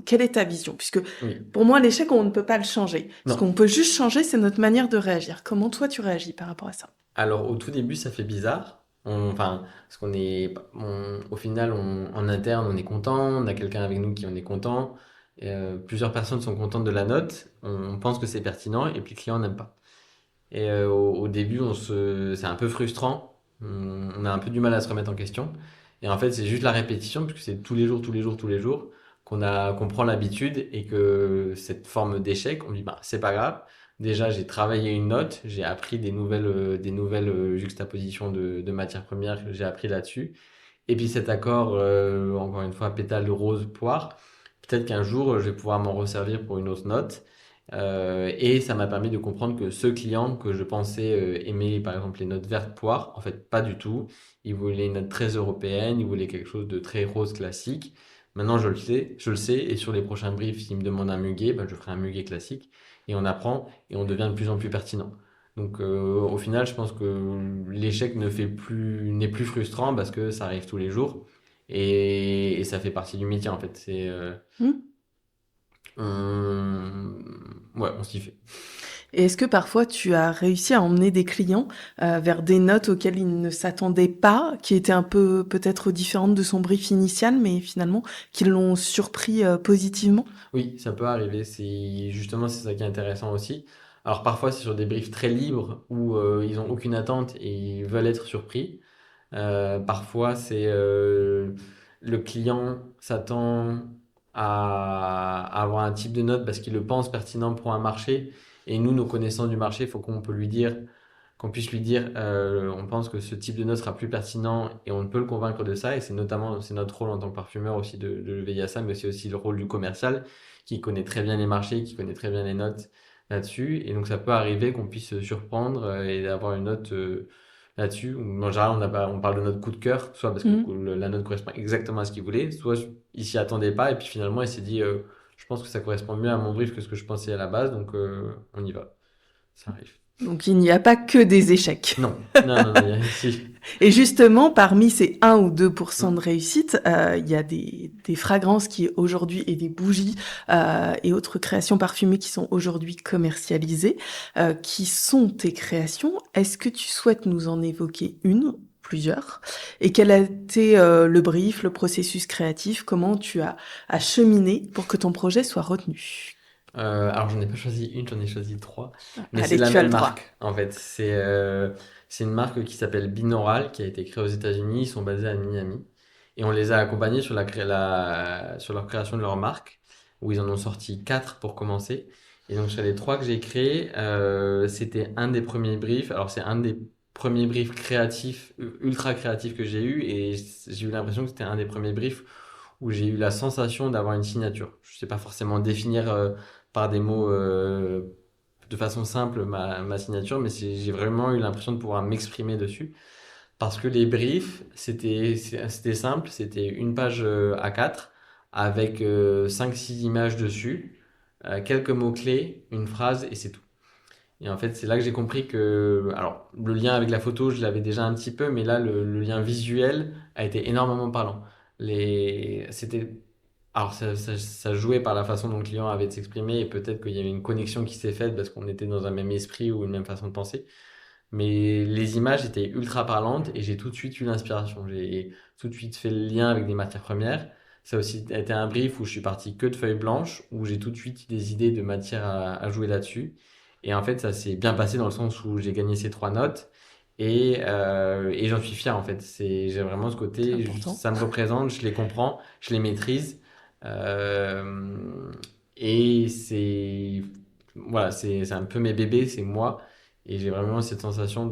[SPEAKER 1] Quelle est ta vision? Puisque
[SPEAKER 2] Oui.
[SPEAKER 1] pour moi, l'échec, on ne peut pas le changer. Ce
[SPEAKER 2] Non.
[SPEAKER 1] qu'on peut juste changer, c'est notre manière de réagir. Comment toi, tu réagis par rapport à ça?
[SPEAKER 2] Alors, au tout début, ça fait bizarre. Parce au final, en interne, on est content. On a quelqu'un avec nous qui en est content. Plusieurs personnes sont contentes de la note. On pense que c'est pertinent et puis le client n'aime pas. Et au début, c'est un peu frustrant. On a un peu du mal à se remettre en question. Et en fait, c'est juste la répétition, puisque c'est tous les jours, tous les jours, tous les jours, qu'on prend l'habitude et que cette forme d'échec, on dit, bah, c'est pas grave. Déjà, j'ai travaillé une note, j'ai appris des nouvelles juxtapositions de matières premières, j'ai appris là-dessus. Et puis cet accord, encore une fois, pétale de rose poire, peut-être qu'un jour, je vais pouvoir m'en resservir pour une autre note. Et ça m'a permis de comprendre que ce client que je pensais aimer, par exemple, les notes vertes poire, en fait, pas du tout. Il voulait une note très européenne, il voulait quelque chose de très rose classique. Maintenant, je le sais, et sur les prochains briefs, s'il me demande un muguet, ben, je ferai un muguet classique. Et on apprend et on devient de plus en plus pertinent. Donc, au final, je pense que l'échec n'est plus frustrant parce que ça arrive tous les jours et ça fait partie du métier, en fait.
[SPEAKER 1] Hmm.
[SPEAKER 2] On, Ouais, on s'y fait.
[SPEAKER 1] Et est-ce que parfois tu as réussi à emmener des clients vers des notes auxquelles ils ne s'attendaient pas, qui étaient un peu peut-être différentes de son brief initial, mais finalement qui l'ont surpris positivement?
[SPEAKER 2] Oui, ça peut arriver. C'est ça qui est intéressant aussi. Alors parfois, c'est sur des briefs très libres où ils ont aucune attente et ils veulent être surpris. Parfois, le client s'attend à avoir un type de note parce qu'il le pense pertinent pour un marché. Et nous, nos connaissances du marché, il faut qu'on puisse lui dire, on pense que ce type de note sera plus pertinent et on peut le convaincre de ça. Et c'est notre rôle en tant que parfumeur aussi de veiller à ça, mais c'est aussi le rôle du commercial qui connaît très bien les marchés, qui connaît très bien les notes là-dessus. Et donc ça peut arriver qu'on puisse se surprendre et avoir une note là-dessus. En général, on parle de notre coup de cœur, soit parce que
[SPEAKER 1] Mmh.
[SPEAKER 2] la note correspond exactement à ce qu'il voulait, soit il s'y attendait pas et puis finalement il s'est dit, je pense que ça correspond mieux à mon brief que ce que je pensais à la base, donc on y va. Ça arrive.
[SPEAKER 1] Donc il n'y a pas que des échecs.
[SPEAKER 2] Non, non, non, non, il y a ici.
[SPEAKER 1] Et justement, parmi ces 1 ou 2
[SPEAKER 2] Mm.
[SPEAKER 1] de réussite, il y a des fragrances qui aujourd'hui et des bougies, et autres créations parfumées qui sont aujourd'hui commercialisées, qui sont tes créations. Est-ce que tu souhaites nous en évoquer une, plusieurs? Et quel a été, le brief, le processus créatif? Comment tu as cheminé pour que ton projet soit retenu?
[SPEAKER 2] Alors, j'en ai pas choisi une, j'en ai choisi trois. Mais c'est
[SPEAKER 1] Allez,
[SPEAKER 2] la
[SPEAKER 1] tu as le
[SPEAKER 2] même
[SPEAKER 1] droit.
[SPEAKER 2] marque, en fait. C'est une marque qui s'appelle Binaural, qui a été créée aux États-Unis. Ils sont basés à Miami. Et on les a accompagnés sur leur création de leur marque, où ils en ont sorti quatre pour commencer. Et donc, sur les trois que j'ai créés, c'était un des premiers briefs. Alors, c'est un des premiers briefs créatifs, ultra créatifs que j'ai eu. Et j'ai eu l'impression que c'était un des premiers briefs où j'ai eu la sensation d'avoir une signature. Je sais pas forcément définir par des mots de façon simple ma signature, mais j'ai vraiment eu l'impression de pouvoir m'exprimer dessus. Parce que les briefs, c'était simple, c'était une page A4 avec 5-6 images dessus, quelques mots-clés, une phrase et c'est tout. Et en fait, c'est là que j'ai compris que, alors, le lien avec la photo, je l'avais déjà un petit peu, mais là, le lien visuel a été énormément parlant. C'était, alors, ça jouait par la façon dont le client avait de s'exprimer et peut-être qu'il y avait une connexion qui s'est faite parce qu'on était dans un même esprit ou une même façon de penser. Mais les images étaient ultra parlantes et j'ai tout de suite eu l'inspiration. J'ai tout de suite fait le lien avec des matières premières. Ça a aussi été un brief où je suis parti que de feuilles blanches, où j'ai tout de suite eu des idées de matière à jouer là-dessus. Et en fait, ça s'est bien passé dans le sens où j'ai gagné ces trois notes et j'en suis fier en fait. J'ai vraiment ce
[SPEAKER 1] C'est
[SPEAKER 2] côté,
[SPEAKER 1] important.
[SPEAKER 2] ça me représente, je les comprends, je les maîtrise. Euh, et voilà, c'est un peu mes bébés, c'est moi. Et j'ai vraiment cette sensation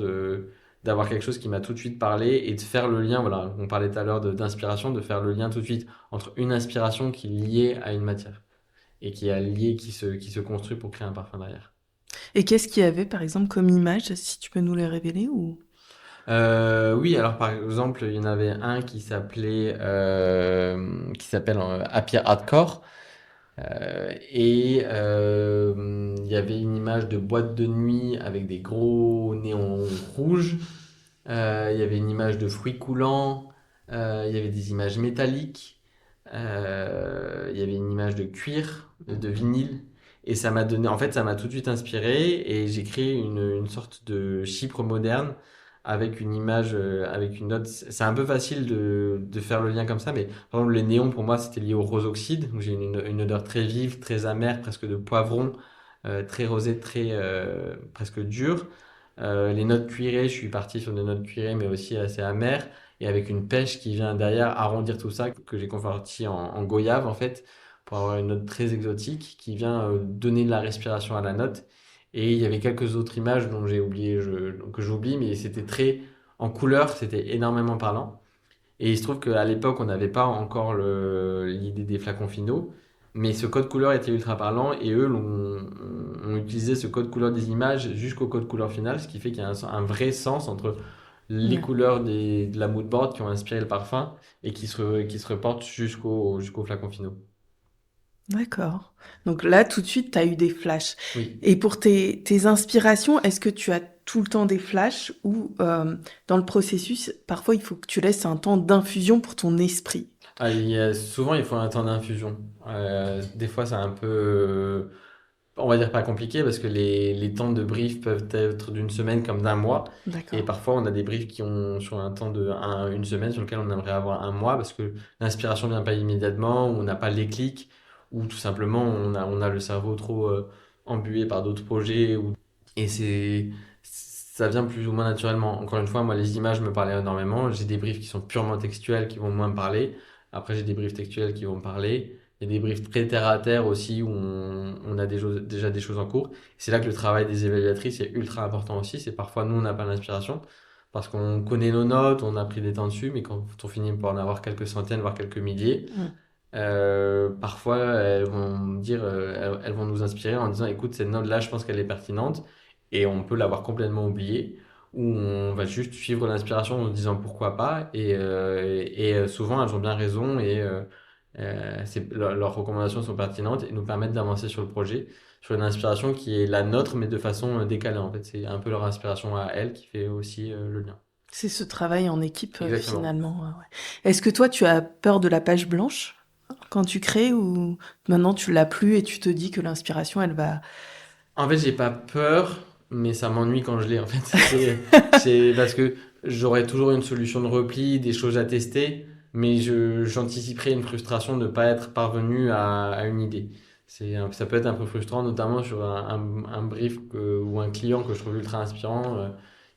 [SPEAKER 2] d'avoir quelque chose qui m'a tout de suite parlé et de faire le lien, voilà, on parlait tout à l'heure d'inspiration, de faire le lien tout de suite entre une inspiration qui est liée à une matière et qui se construit pour créer un parfum derrière.
[SPEAKER 1] Et qu'est-ce qu'il y avait, par exemple, comme image, si tu peux nous les révéler ou...
[SPEAKER 2] Oui, alors par exemple, il y en avait un qui s'appelle Happy Hardcore. Il y avait une image de boîte de nuit avec des gros néons rouges. Il y avait une image de fruits coulants. Il y avait des images métalliques. Il y avait une image de cuir, de vinyle. Et ça m'a donné, en fait, ça m'a tout de suite inspiré et j'ai créé une sorte de chypre moderne avec une image, avec une note. C'est un peu facile de faire le lien comme ça, mais par exemple, les néons pour moi c'était lié au rose oxyde. Donc j'ai une odeur très vive, très amère, presque de poivron, très rosé, très presque dur. Les notes cuirées, je suis parti sur des notes cuirées, mais aussi assez amères, et avec une pêche qui vient derrière arrondir tout ça, que j'ai converti en goyave en fait, pour avoir une note très exotique qui vient donner de la respiration à la note. Et il y avait quelques autres images dont j'ai oublié, que j'oublie, mais c'était très en couleur, c'était énormément parlant. Et il se trouve qu'à l'époque, on n'avait pas encore l'idée des flacons finaux, mais ce code couleur était ultra parlant et eux ont utilisé ce code couleur des images jusqu'au code couleur final, ce qui fait qu'il y a un vrai sens entre les
[SPEAKER 1] Ouais.
[SPEAKER 2] couleurs de la mood board qui ont inspiré le parfum et qui se reportent jusqu'au flacon finaux.
[SPEAKER 1] D'accord. Donc là, tout de suite, tu as eu des flashs.
[SPEAKER 2] Oui.
[SPEAKER 1] Et pour tes inspirations, est-ce que tu as tout le temps des flashs ou dans le processus, parfois, il faut que tu laisses un temps d'infusion pour ton esprit?
[SPEAKER 2] Souvent, il faut un temps d'infusion. Des fois, c'est un peu. on va dire pas compliqué parce que les temps de brief peuvent être d'une semaine comme d'un mois. Et
[SPEAKER 1] D'accord.
[SPEAKER 2] parfois, on a des briefs qui ont sur un temps une semaine sur lequel on aimerait avoir un mois parce que l'inspiration vient pas immédiatement, ou on n'a pas les clics, ou tout simplement on a le cerveau trop embué par d'autres projets. Et ça vient plus ou moins naturellement. Encore une fois, moi, les images me parlaient énormément. J'ai des briefs qui sont purement textuels qui vont moins me parler. Après, j'ai des briefs textuels qui vont me parler. Il y a des briefs très terre à terre aussi où on a déjà des choses en cours. C'est là que le travail des évaluatrices est ultra important aussi. C'est parfois nous, on n'a pas l'inspiration parce qu'on connaît nos notes, on a pris des temps dessus, mais quand on finit par en avoir quelques centaines, voire quelques milliers,
[SPEAKER 1] Mm.
[SPEAKER 2] parfois elles vont me dire, elles vont nous inspirer en disant, écoute, cette note-là, je pense qu'elle est pertinente et on peut l'avoir complètement oubliée. Ou on va juste suivre l'inspiration en se disant pourquoi pas, souvent elles ont bien raison leurs recommandations sont pertinentes et nous permettent d'avancer sur le projet, sur une inspiration qui est la nôtre, mais de façon décalée en fait. C'est un peu leur inspiration à elles qui fait aussi le lien.
[SPEAKER 1] C'est ce travail en équipe
[SPEAKER 2] Exactement.
[SPEAKER 1] finalement. Ouais. Est-ce que toi, tu as peur de la page blanche quand tu crées ou maintenant tu l'as plus et tu te dis que l'inspiration, elle va...
[SPEAKER 2] En fait, j'ai pas peur, mais ça m'ennuie quand je l'ai en fait. C'est parce que j'aurai toujours une solution de repli, des choses à tester, mais j'anticiperai une frustration de ne pas être parvenu à une idée. Ça peut être un peu frustrant, notamment sur un brief ou un client que je trouve ultra inspirant,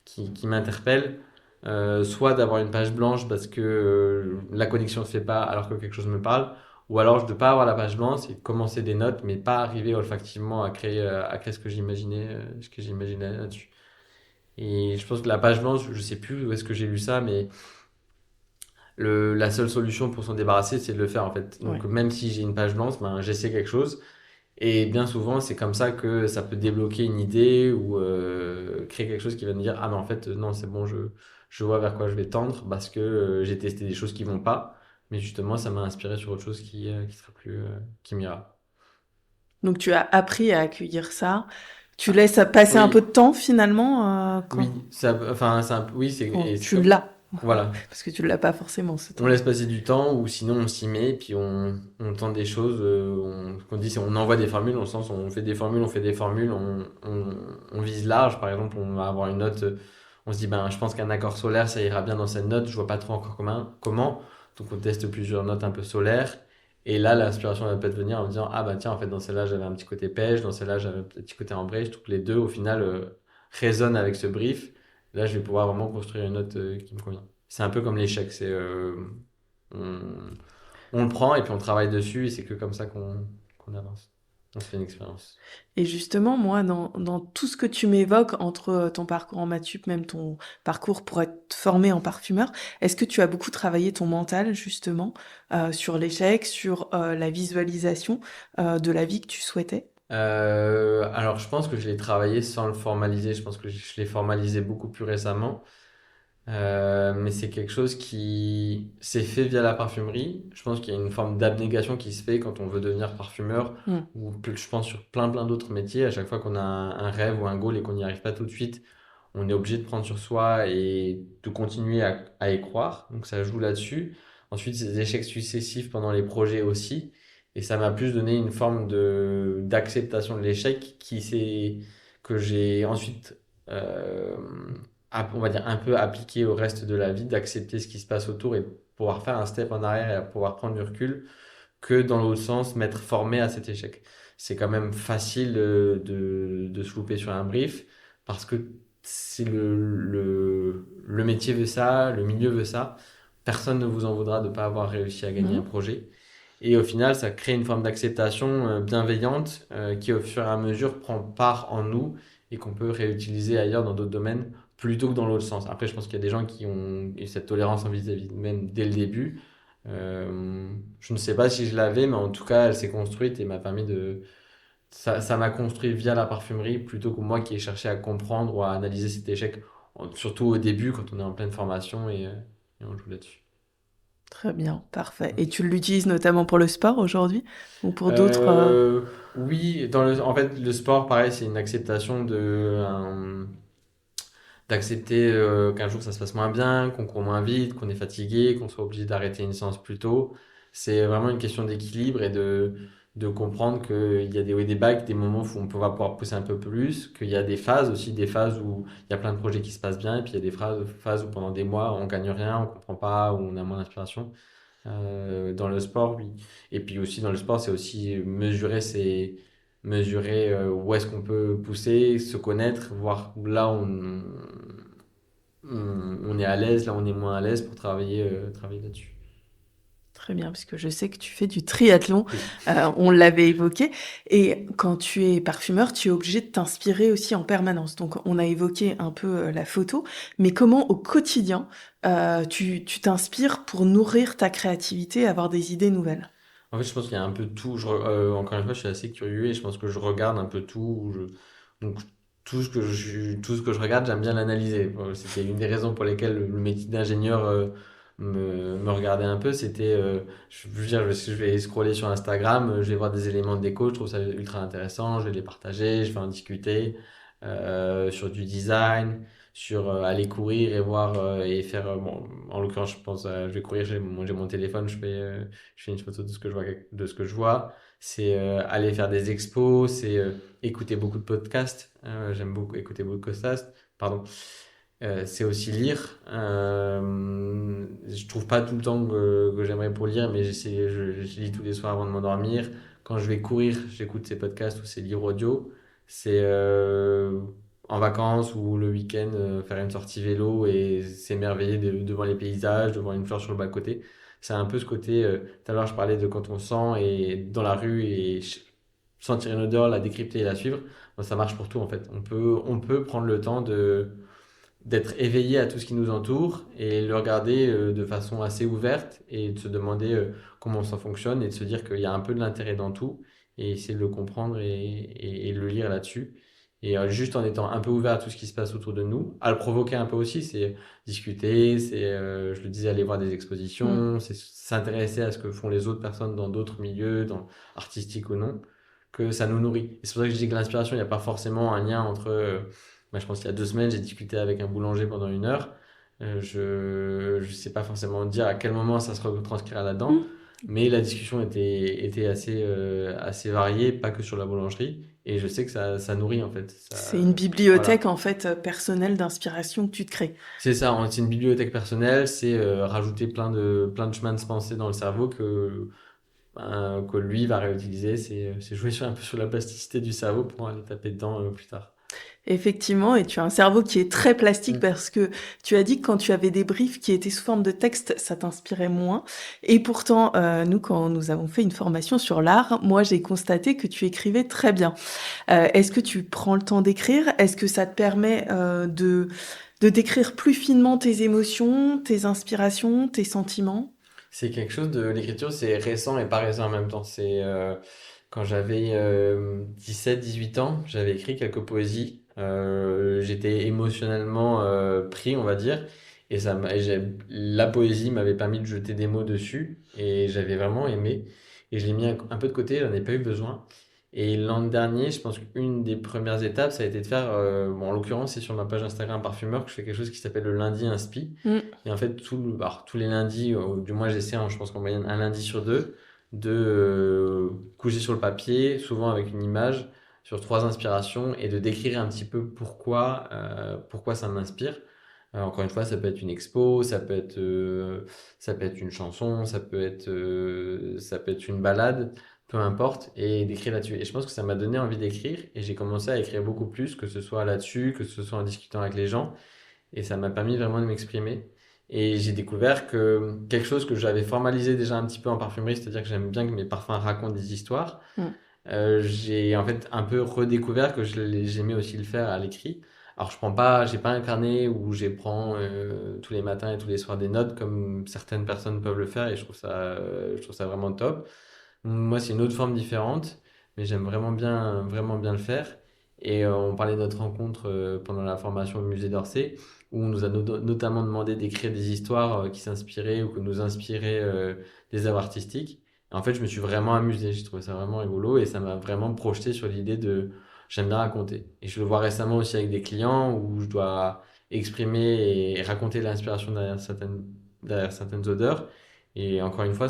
[SPEAKER 2] qui m'interpelle. Soit d'avoir une page blanche parce que la connexion ne se fait pas alors que quelque chose me parle, ou alors de ne pas avoir la page blanche et de commencer des notes, mais pas arriver olfactivement à créer ce que j'imaginais là-dessus. Et je pense que la page blanche, je sais plus où est-ce que j'ai lu ça, mais la seule solution pour s'en débarrasser, c'est de le faire en fait.
[SPEAKER 1] Ouais.
[SPEAKER 2] Donc même si j'ai une page blanche, ben, j'essaie quelque chose. Et bien souvent, c'est comme ça que ça peut débloquer une idée ou créer quelque chose qui va me dire, ah mais en fait, non, c'est bon, je vois vers quoi je vais tendre parce que j'ai testé des choses qui vont pas. Mais justement, ça m'a inspiré sur autre chose qui sera qui m'ira.
[SPEAKER 1] Donc tu as appris à accueillir ça. Tu laisses passer un
[SPEAKER 2] Oui,
[SPEAKER 1] peu de temps finalement quand...
[SPEAKER 2] oui, enfin, oui,
[SPEAKER 1] quand
[SPEAKER 2] et c'est
[SPEAKER 1] tu
[SPEAKER 2] comme,
[SPEAKER 1] l'as.
[SPEAKER 2] voilà.
[SPEAKER 1] Parce que tu l'as pas forcément ce
[SPEAKER 2] On
[SPEAKER 1] temps.
[SPEAKER 2] laisse passer du temps ou sinon on s'y met, puis on tente des choses. Ce qu'on dit, c'est on envoie des formules, dans le sens où on fait des formules, on vise large. Par exemple, on va avoir une note, on se dit, ben, je pense qu'un accord solaire, ça ira bien dans cette note, je vois pas trop encore comment. Donc on teste plusieurs notes un peu solaires. Et là, l'inspiration va peut-être venir en me disant, ah bah tiens, en fait, dans celle-là, j'avais un petit côté pêche, dans celle-là, j'avais un petit côté embrèche. Toutes les deux, au final, résonnent avec ce brief. Là, je vais pouvoir vraiment construire une note qui me convient. C'est un peu comme l'échec, on, on le prend et puis on travaille dessus et c'est que comme ça qu'on avance. On se fait une expérience.
[SPEAKER 1] Et justement, moi, dans tout ce que tu m'évoques, entre ton parcours en maths sup, même ton parcours pour être formé en parfumeur, est-ce que tu as beaucoup travaillé ton mental, justement, sur l'échec, sur la visualisation de la vie que tu souhaitais?
[SPEAKER 2] Alors je pense que je l'ai travaillé sans le formaliser. Je pense que je l'ai formalisé beaucoup plus récemment. Mais c'est quelque chose qui s'est fait via la parfumerie. Je pense qu'il y a une forme d'abnégation qui se fait quand on veut devenir parfumeur,
[SPEAKER 1] Hmm.
[SPEAKER 2] ou je pense sur plein d'autres métiers. À chaque fois qu'on a un rêve ou un goal et qu'on n'y arrive pas tout de suite, on est obligé de prendre sur soi et de continuer à y croire. Donc ça joue là-dessus. Ensuite, ces échecs successifs pendant les projets aussi. Et ça m'a plus donné une forme d'acceptation de l'échec que j'ai ensuite euh, on va dire, un peu appliqué au reste de la vie, d'accepter ce qui se passe autour et pouvoir faire un step en arrière et pouvoir prendre du recul, que dans l'autre sens, m'être formé à cet échec. C'est quand même facile de se louper sur un brief parce que c'est le métier veut ça, le milieu veut ça. Personne ne vous en voudra de ne pas avoir réussi à gagner un
[SPEAKER 1] Mhm.
[SPEAKER 2] projet. Et au final, ça crée une forme d'acceptation bienveillante qui, au fur et à mesure, prend part en nous et qu'on peut réutiliser ailleurs dans d'autres domaines plutôt que dans l'autre sens. Après, je pense qu'il y a des gens qui ont eu cette tolérance en vis-à-vis même dès le début. Je ne sais pas si je l'avais, mais en tout cas, elle s'est construite et m'a permis de... Ça m'a construit via la parfumerie plutôt que moi qui ai cherché à comprendre ou à analyser cet échec, surtout au début quand on est en pleine formation et on joue là-dessus.
[SPEAKER 1] Très bien, parfait. Et tu l'utilises notamment pour le sport aujourd'hui ou pour d'autres...
[SPEAKER 2] Euh, oui, en fait, le sport, pareil, c'est une acceptation d'accepter qu'un jour ça se passe moins bien, qu'on court moins vite, qu'on est fatigué, qu'on soit obligé d'arrêter une séance plus tôt. C'est vraiment une question d'équilibre et de comprendre qu'il y a des hauts et des bas, que des moments où on va pouvoir pousser un peu plus, qu'il y a des phases aussi, des phases où il y a plein de projets qui se passent bien, et puis il y a des phases où pendant des mois on gagne rien, on comprend pas, où on a moins d'inspiration. Dans le sport, oui. Et puis aussi dans le sport, c'est aussi mesurer où est-ce qu'on peut pousser, se connaître, voir là on est à l'aise, là on est moins à l'aise pour travailler là-dessus.
[SPEAKER 1] Très bien, parce que je sais que tu fais du triathlon,
[SPEAKER 2] Oui.
[SPEAKER 1] on l'avait évoqué. Et quand tu es parfumeur, tu es obligé de t'inspirer aussi en permanence. Donc, on a évoqué un peu la photo, mais comment au quotidien tu t'inspires pour nourrir ta créativité, avoir des idées nouvelles?
[SPEAKER 2] En fait, je pense qu'il y a un peu de tout. Encore une fois, je suis assez curieux et je pense que je regarde un peu tout. Donc, tout ce que je regarde, j'aime bien l'analyser. C'était une des raisons pour lesquelles le métier d'ingénieur me regardait un peu. Je veux dire, je vais scroller sur Instagram, je vais voir des éléments de déco, je trouve ça ultra intéressant, je vais les partager, je vais en discuter sur du design, sur aller courir et voir et faire. Bon, en l'occurrence, je pense, je vais courir, j'ai mon téléphone, je fais une photo de ce que je vois, C'est aller faire des expos, c'est écouter beaucoup de podcasts. J'aime beaucoup écouter beaucoup de podcasts. Pardon. C'est aussi lire. Je trouve pas tout le temps que j'aimerais pour lire, mais je lis tous les soirs avant de m'endormir. Quand je vais courir, j'écoute ces podcasts ou ces livres audio. C'est en vacances ou le week-end, faire une sortie vélo et s'émerveiller devant les paysages, devant une fleur sur le bas-côté. C'est un peu ce côté, tout à l'heure je parlais de quand on sent et dans la rue et sentir une odeur, la décrypter et la suivre. Bon, ça marche pour tout en fait. On peut prendre le temps d'être éveillé à tout ce qui nous entoure et le regarder de façon assez ouverte et de se demander comment ça fonctionne et de se dire qu'il y a un peu de l'intérêt dans tout et essayer de le comprendre et le lire là-dessus. Et juste en étant un peu ouvert à tout ce qui se passe autour de nous, à le provoquer un peu aussi, c'est discuter, je le disais, aller voir des
[SPEAKER 1] Mm.
[SPEAKER 2] expositions, c'est s'intéresser à ce que font les autres personnes dans d'autres milieux, artistiques ou non, que ça nous nourrit. Et c'est pour ça que je dis que l'inspiration, il n'y a pas forcément un lien entre moi, je pense qu'il y a 2 semaines, j'ai discuté avec un boulanger pendant 1 heure. Je sais pas forcément dire à quel moment ça se retranscrira là-dedans,
[SPEAKER 1] Mm.
[SPEAKER 2] mais la discussion était assez variée, pas que sur la boulangerie. Et je sais que ça nourrit en fait.
[SPEAKER 1] C'est une bibliothèque
[SPEAKER 2] Voilà.
[SPEAKER 1] en fait personnelle d'inspiration que tu te crées.
[SPEAKER 2] C'est ça, c'est une bibliothèque personnelle, c'est rajouter plein de chemins de pensée dans le cerveau que lui va réutiliser. C'est jouer un peu sur la plasticité du cerveau pour aller taper dedans plus tard.
[SPEAKER 1] Effectivement, et tu as un cerveau qui est très plastique
[SPEAKER 2] Mm.
[SPEAKER 1] parce que tu as dit que quand tu avais des briefs qui étaient sous forme de texte, ça t'inspirait moins. Et pourtant, nous, quand nous avons fait une formation sur l'art, moi, j'ai constaté que tu écrivais très bien. Est-ce que tu prends le temps d'écrire? Est-ce que ça te permet de décrire plus finement tes émotions, tes inspirations, tes sentiments?
[SPEAKER 2] C'est quelque chose de l'écriture, c'est récent et pas récent en même temps. C'est quand j'avais 17, 18 ans, j'avais écrit quelques poésies. J'étais émotionnellement pris, on va dire, et la poésie m'avait permis de jeter des mots dessus, et j'avais vraiment aimé. Et je l'ai mis un peu de côté, j'en ai pas eu besoin. Et l'an dernier, je pense qu'une des premières étapes, ça a été de faire, bon, en l'occurrence, c'est sur ma page Instagram Parfumeur que je fais quelque chose qui s'appelle le lundi inspi.
[SPEAKER 1] Mm.
[SPEAKER 2] Et en fait, alors, tous les lundis, du moins j'essaie, hein, je pense qu'en moyenne un lundi sur deux, de coucher sur le papier, souvent avec une image, sur 3 inspirations, et de décrire un petit peu pourquoi ça m'inspire. Encore une fois, ça peut être une expo, ça peut être une chanson, ça peut être une balade, peu importe, et d'écrire là-dessus. Et je pense que ça m'a donné envie d'écrire, et j'ai commencé à écrire beaucoup plus, que ce soit là-dessus, que ce soit en discutant avec les gens. Et ça m'a permis vraiment de m'exprimer. Et j'ai découvert que quelque chose que j'avais formalisé déjà un petit peu en parfumerie, c'est-à-dire que j'aime bien que mes parfums racontent des histoires,
[SPEAKER 1] Mm.
[SPEAKER 2] j'ai en fait un peu redécouvert que j'aimais aussi le faire à l'écrit. Alors j'ai pas un carnet où je prends tous les matins et tous les soirs des notes comme certaines personnes peuvent le faire et je trouve ça vraiment top. Moi, c'est une autre forme différente, mais j'aime vraiment bien le faire. Et on parlait de notre rencontre pendant la formation au musée d'Orsay, où on nous a notamment demandé d'écrire des histoires qui s'inspiraient ou que nous inspiraient des œuvres artistiques. Et en fait, je me suis vraiment amusé, j'ai trouvé ça vraiment rigolo et ça m'a vraiment projeté sur l'idée de j'aime bien raconter. Et je le vois récemment aussi avec des clients où je dois exprimer et raconter l'inspiration derrière certaines odeurs. Et encore une fois,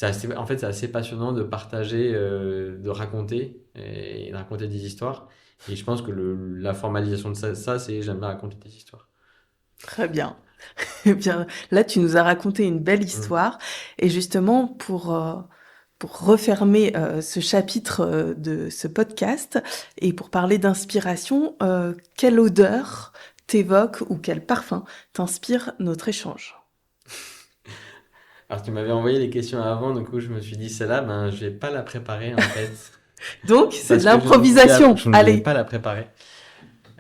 [SPEAKER 2] en fait, c'est assez passionnant de partager, de raconter et de raconter des histoires. Et je pense que la formalisation de ça, c'est j'aime bien raconter des histoires.
[SPEAKER 1] Très bien. Eh bien, là, tu nous as raconté une belle
[SPEAKER 2] Mm.
[SPEAKER 1] histoire. Et justement, pour refermer ce chapitre de ce podcast et pour parler d'inspiration, quelle odeur t'évoque ou quel parfum t'inspire notre échange?
[SPEAKER 2] Alors, tu m'avais envoyé les questions avant, du coup, je me suis dit, celle-là, ben, je vais pas la préparer en fait,
[SPEAKER 1] Donc, c'est de
[SPEAKER 2] parce que
[SPEAKER 1] l'improvisation.
[SPEAKER 2] je ne vais
[SPEAKER 1] Allez.
[SPEAKER 2] pas la préparer.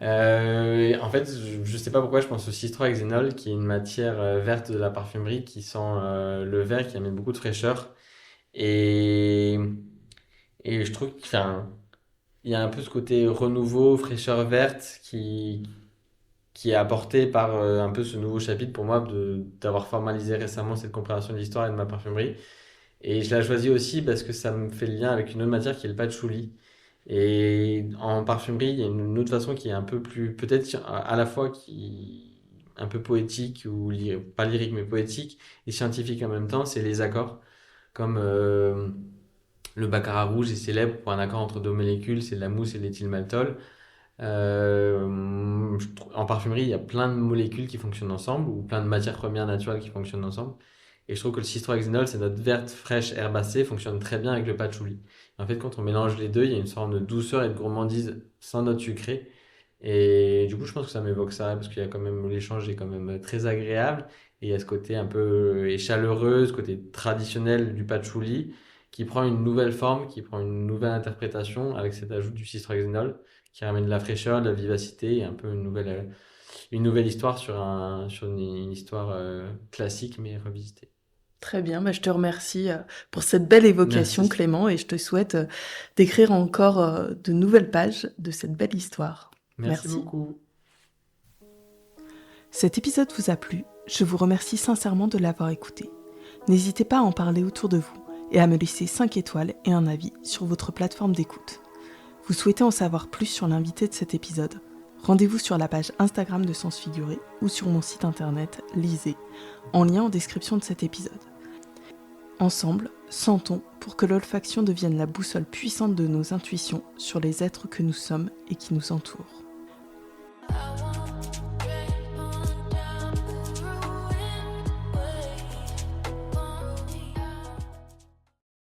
[SPEAKER 2] En fait, je sais pas pourquoi je pense au citrohexénol, qui est une matière verte de la parfumerie qui sent le vert, qui amène beaucoup de fraîcheur. Et, et je trouve il y a un peu ce côté renouveau, fraîcheur verte qui est apporté par un peu ce nouveau chapitre pour moi d'avoir formalisé récemment cette compréhension de l'histoire et de ma parfumerie. Et je l'ai choisi aussi parce que ça me fait le lien avec une autre matière qui est le patchouli. Et en parfumerie, il y a une autre façon qui est un peu plus, peut-être à la fois un peu poétique, ou pas lyrique mais poétique, et scientifique en même temps, c'est les accords. Comme le baccarat rouge est célèbre pour un accord entre deux molécules, c'est la mousse et l'éthylmaltol. En parfumerie, il y a plein de molécules qui fonctionnent ensemble, ou plein de matières premières naturelles qui fonctionnent ensemble. Et je trouve que le citrohexanol, c'est notre verte fraîche herbacée, fonctionne très bien avec le patchouli. En fait, quand on mélange les deux, il y a une sorte de douceur et de gourmandise sans note sucrée. Et du coup, je pense que ça m'évoque ça, parce qu'il y a quand même, l'échange est quand même très agréable. Et il y a ce côté un peu et chaleureux, ce côté traditionnel du patchouli, qui prend une nouvelle forme, qui prend une nouvelle interprétation avec cet ajout du citrohexanol, qui ramène de la fraîcheur, de la vivacité et un peu une nouvelle histoire sur une histoire classique mais revisitée.
[SPEAKER 1] Très bien, bah, je te remercie pour cette belle évocation,
[SPEAKER 2] Merci.
[SPEAKER 1] Clément, et je te souhaite d'écrire encore de nouvelles pages de cette belle histoire.
[SPEAKER 2] Merci
[SPEAKER 1] Merci.
[SPEAKER 2] beaucoup.
[SPEAKER 1] Cet épisode vous a plu, je vous remercie sincèrement de l'avoir écouté. N'hésitez pas à en parler autour de vous et à me laisser 5 étoiles et un avis sur votre plateforme d'écoute. Vous souhaitez en savoir plus sur l'invité de cet épisode? Rendez-vous sur la page Instagram de Sens Figuré ou sur mon site internet Lisez, en lien en description de cet épisode. Ensemble, sentons pour que l'olfaction devienne la boussole puissante de nos intuitions sur les êtres que nous sommes et qui nous entourent.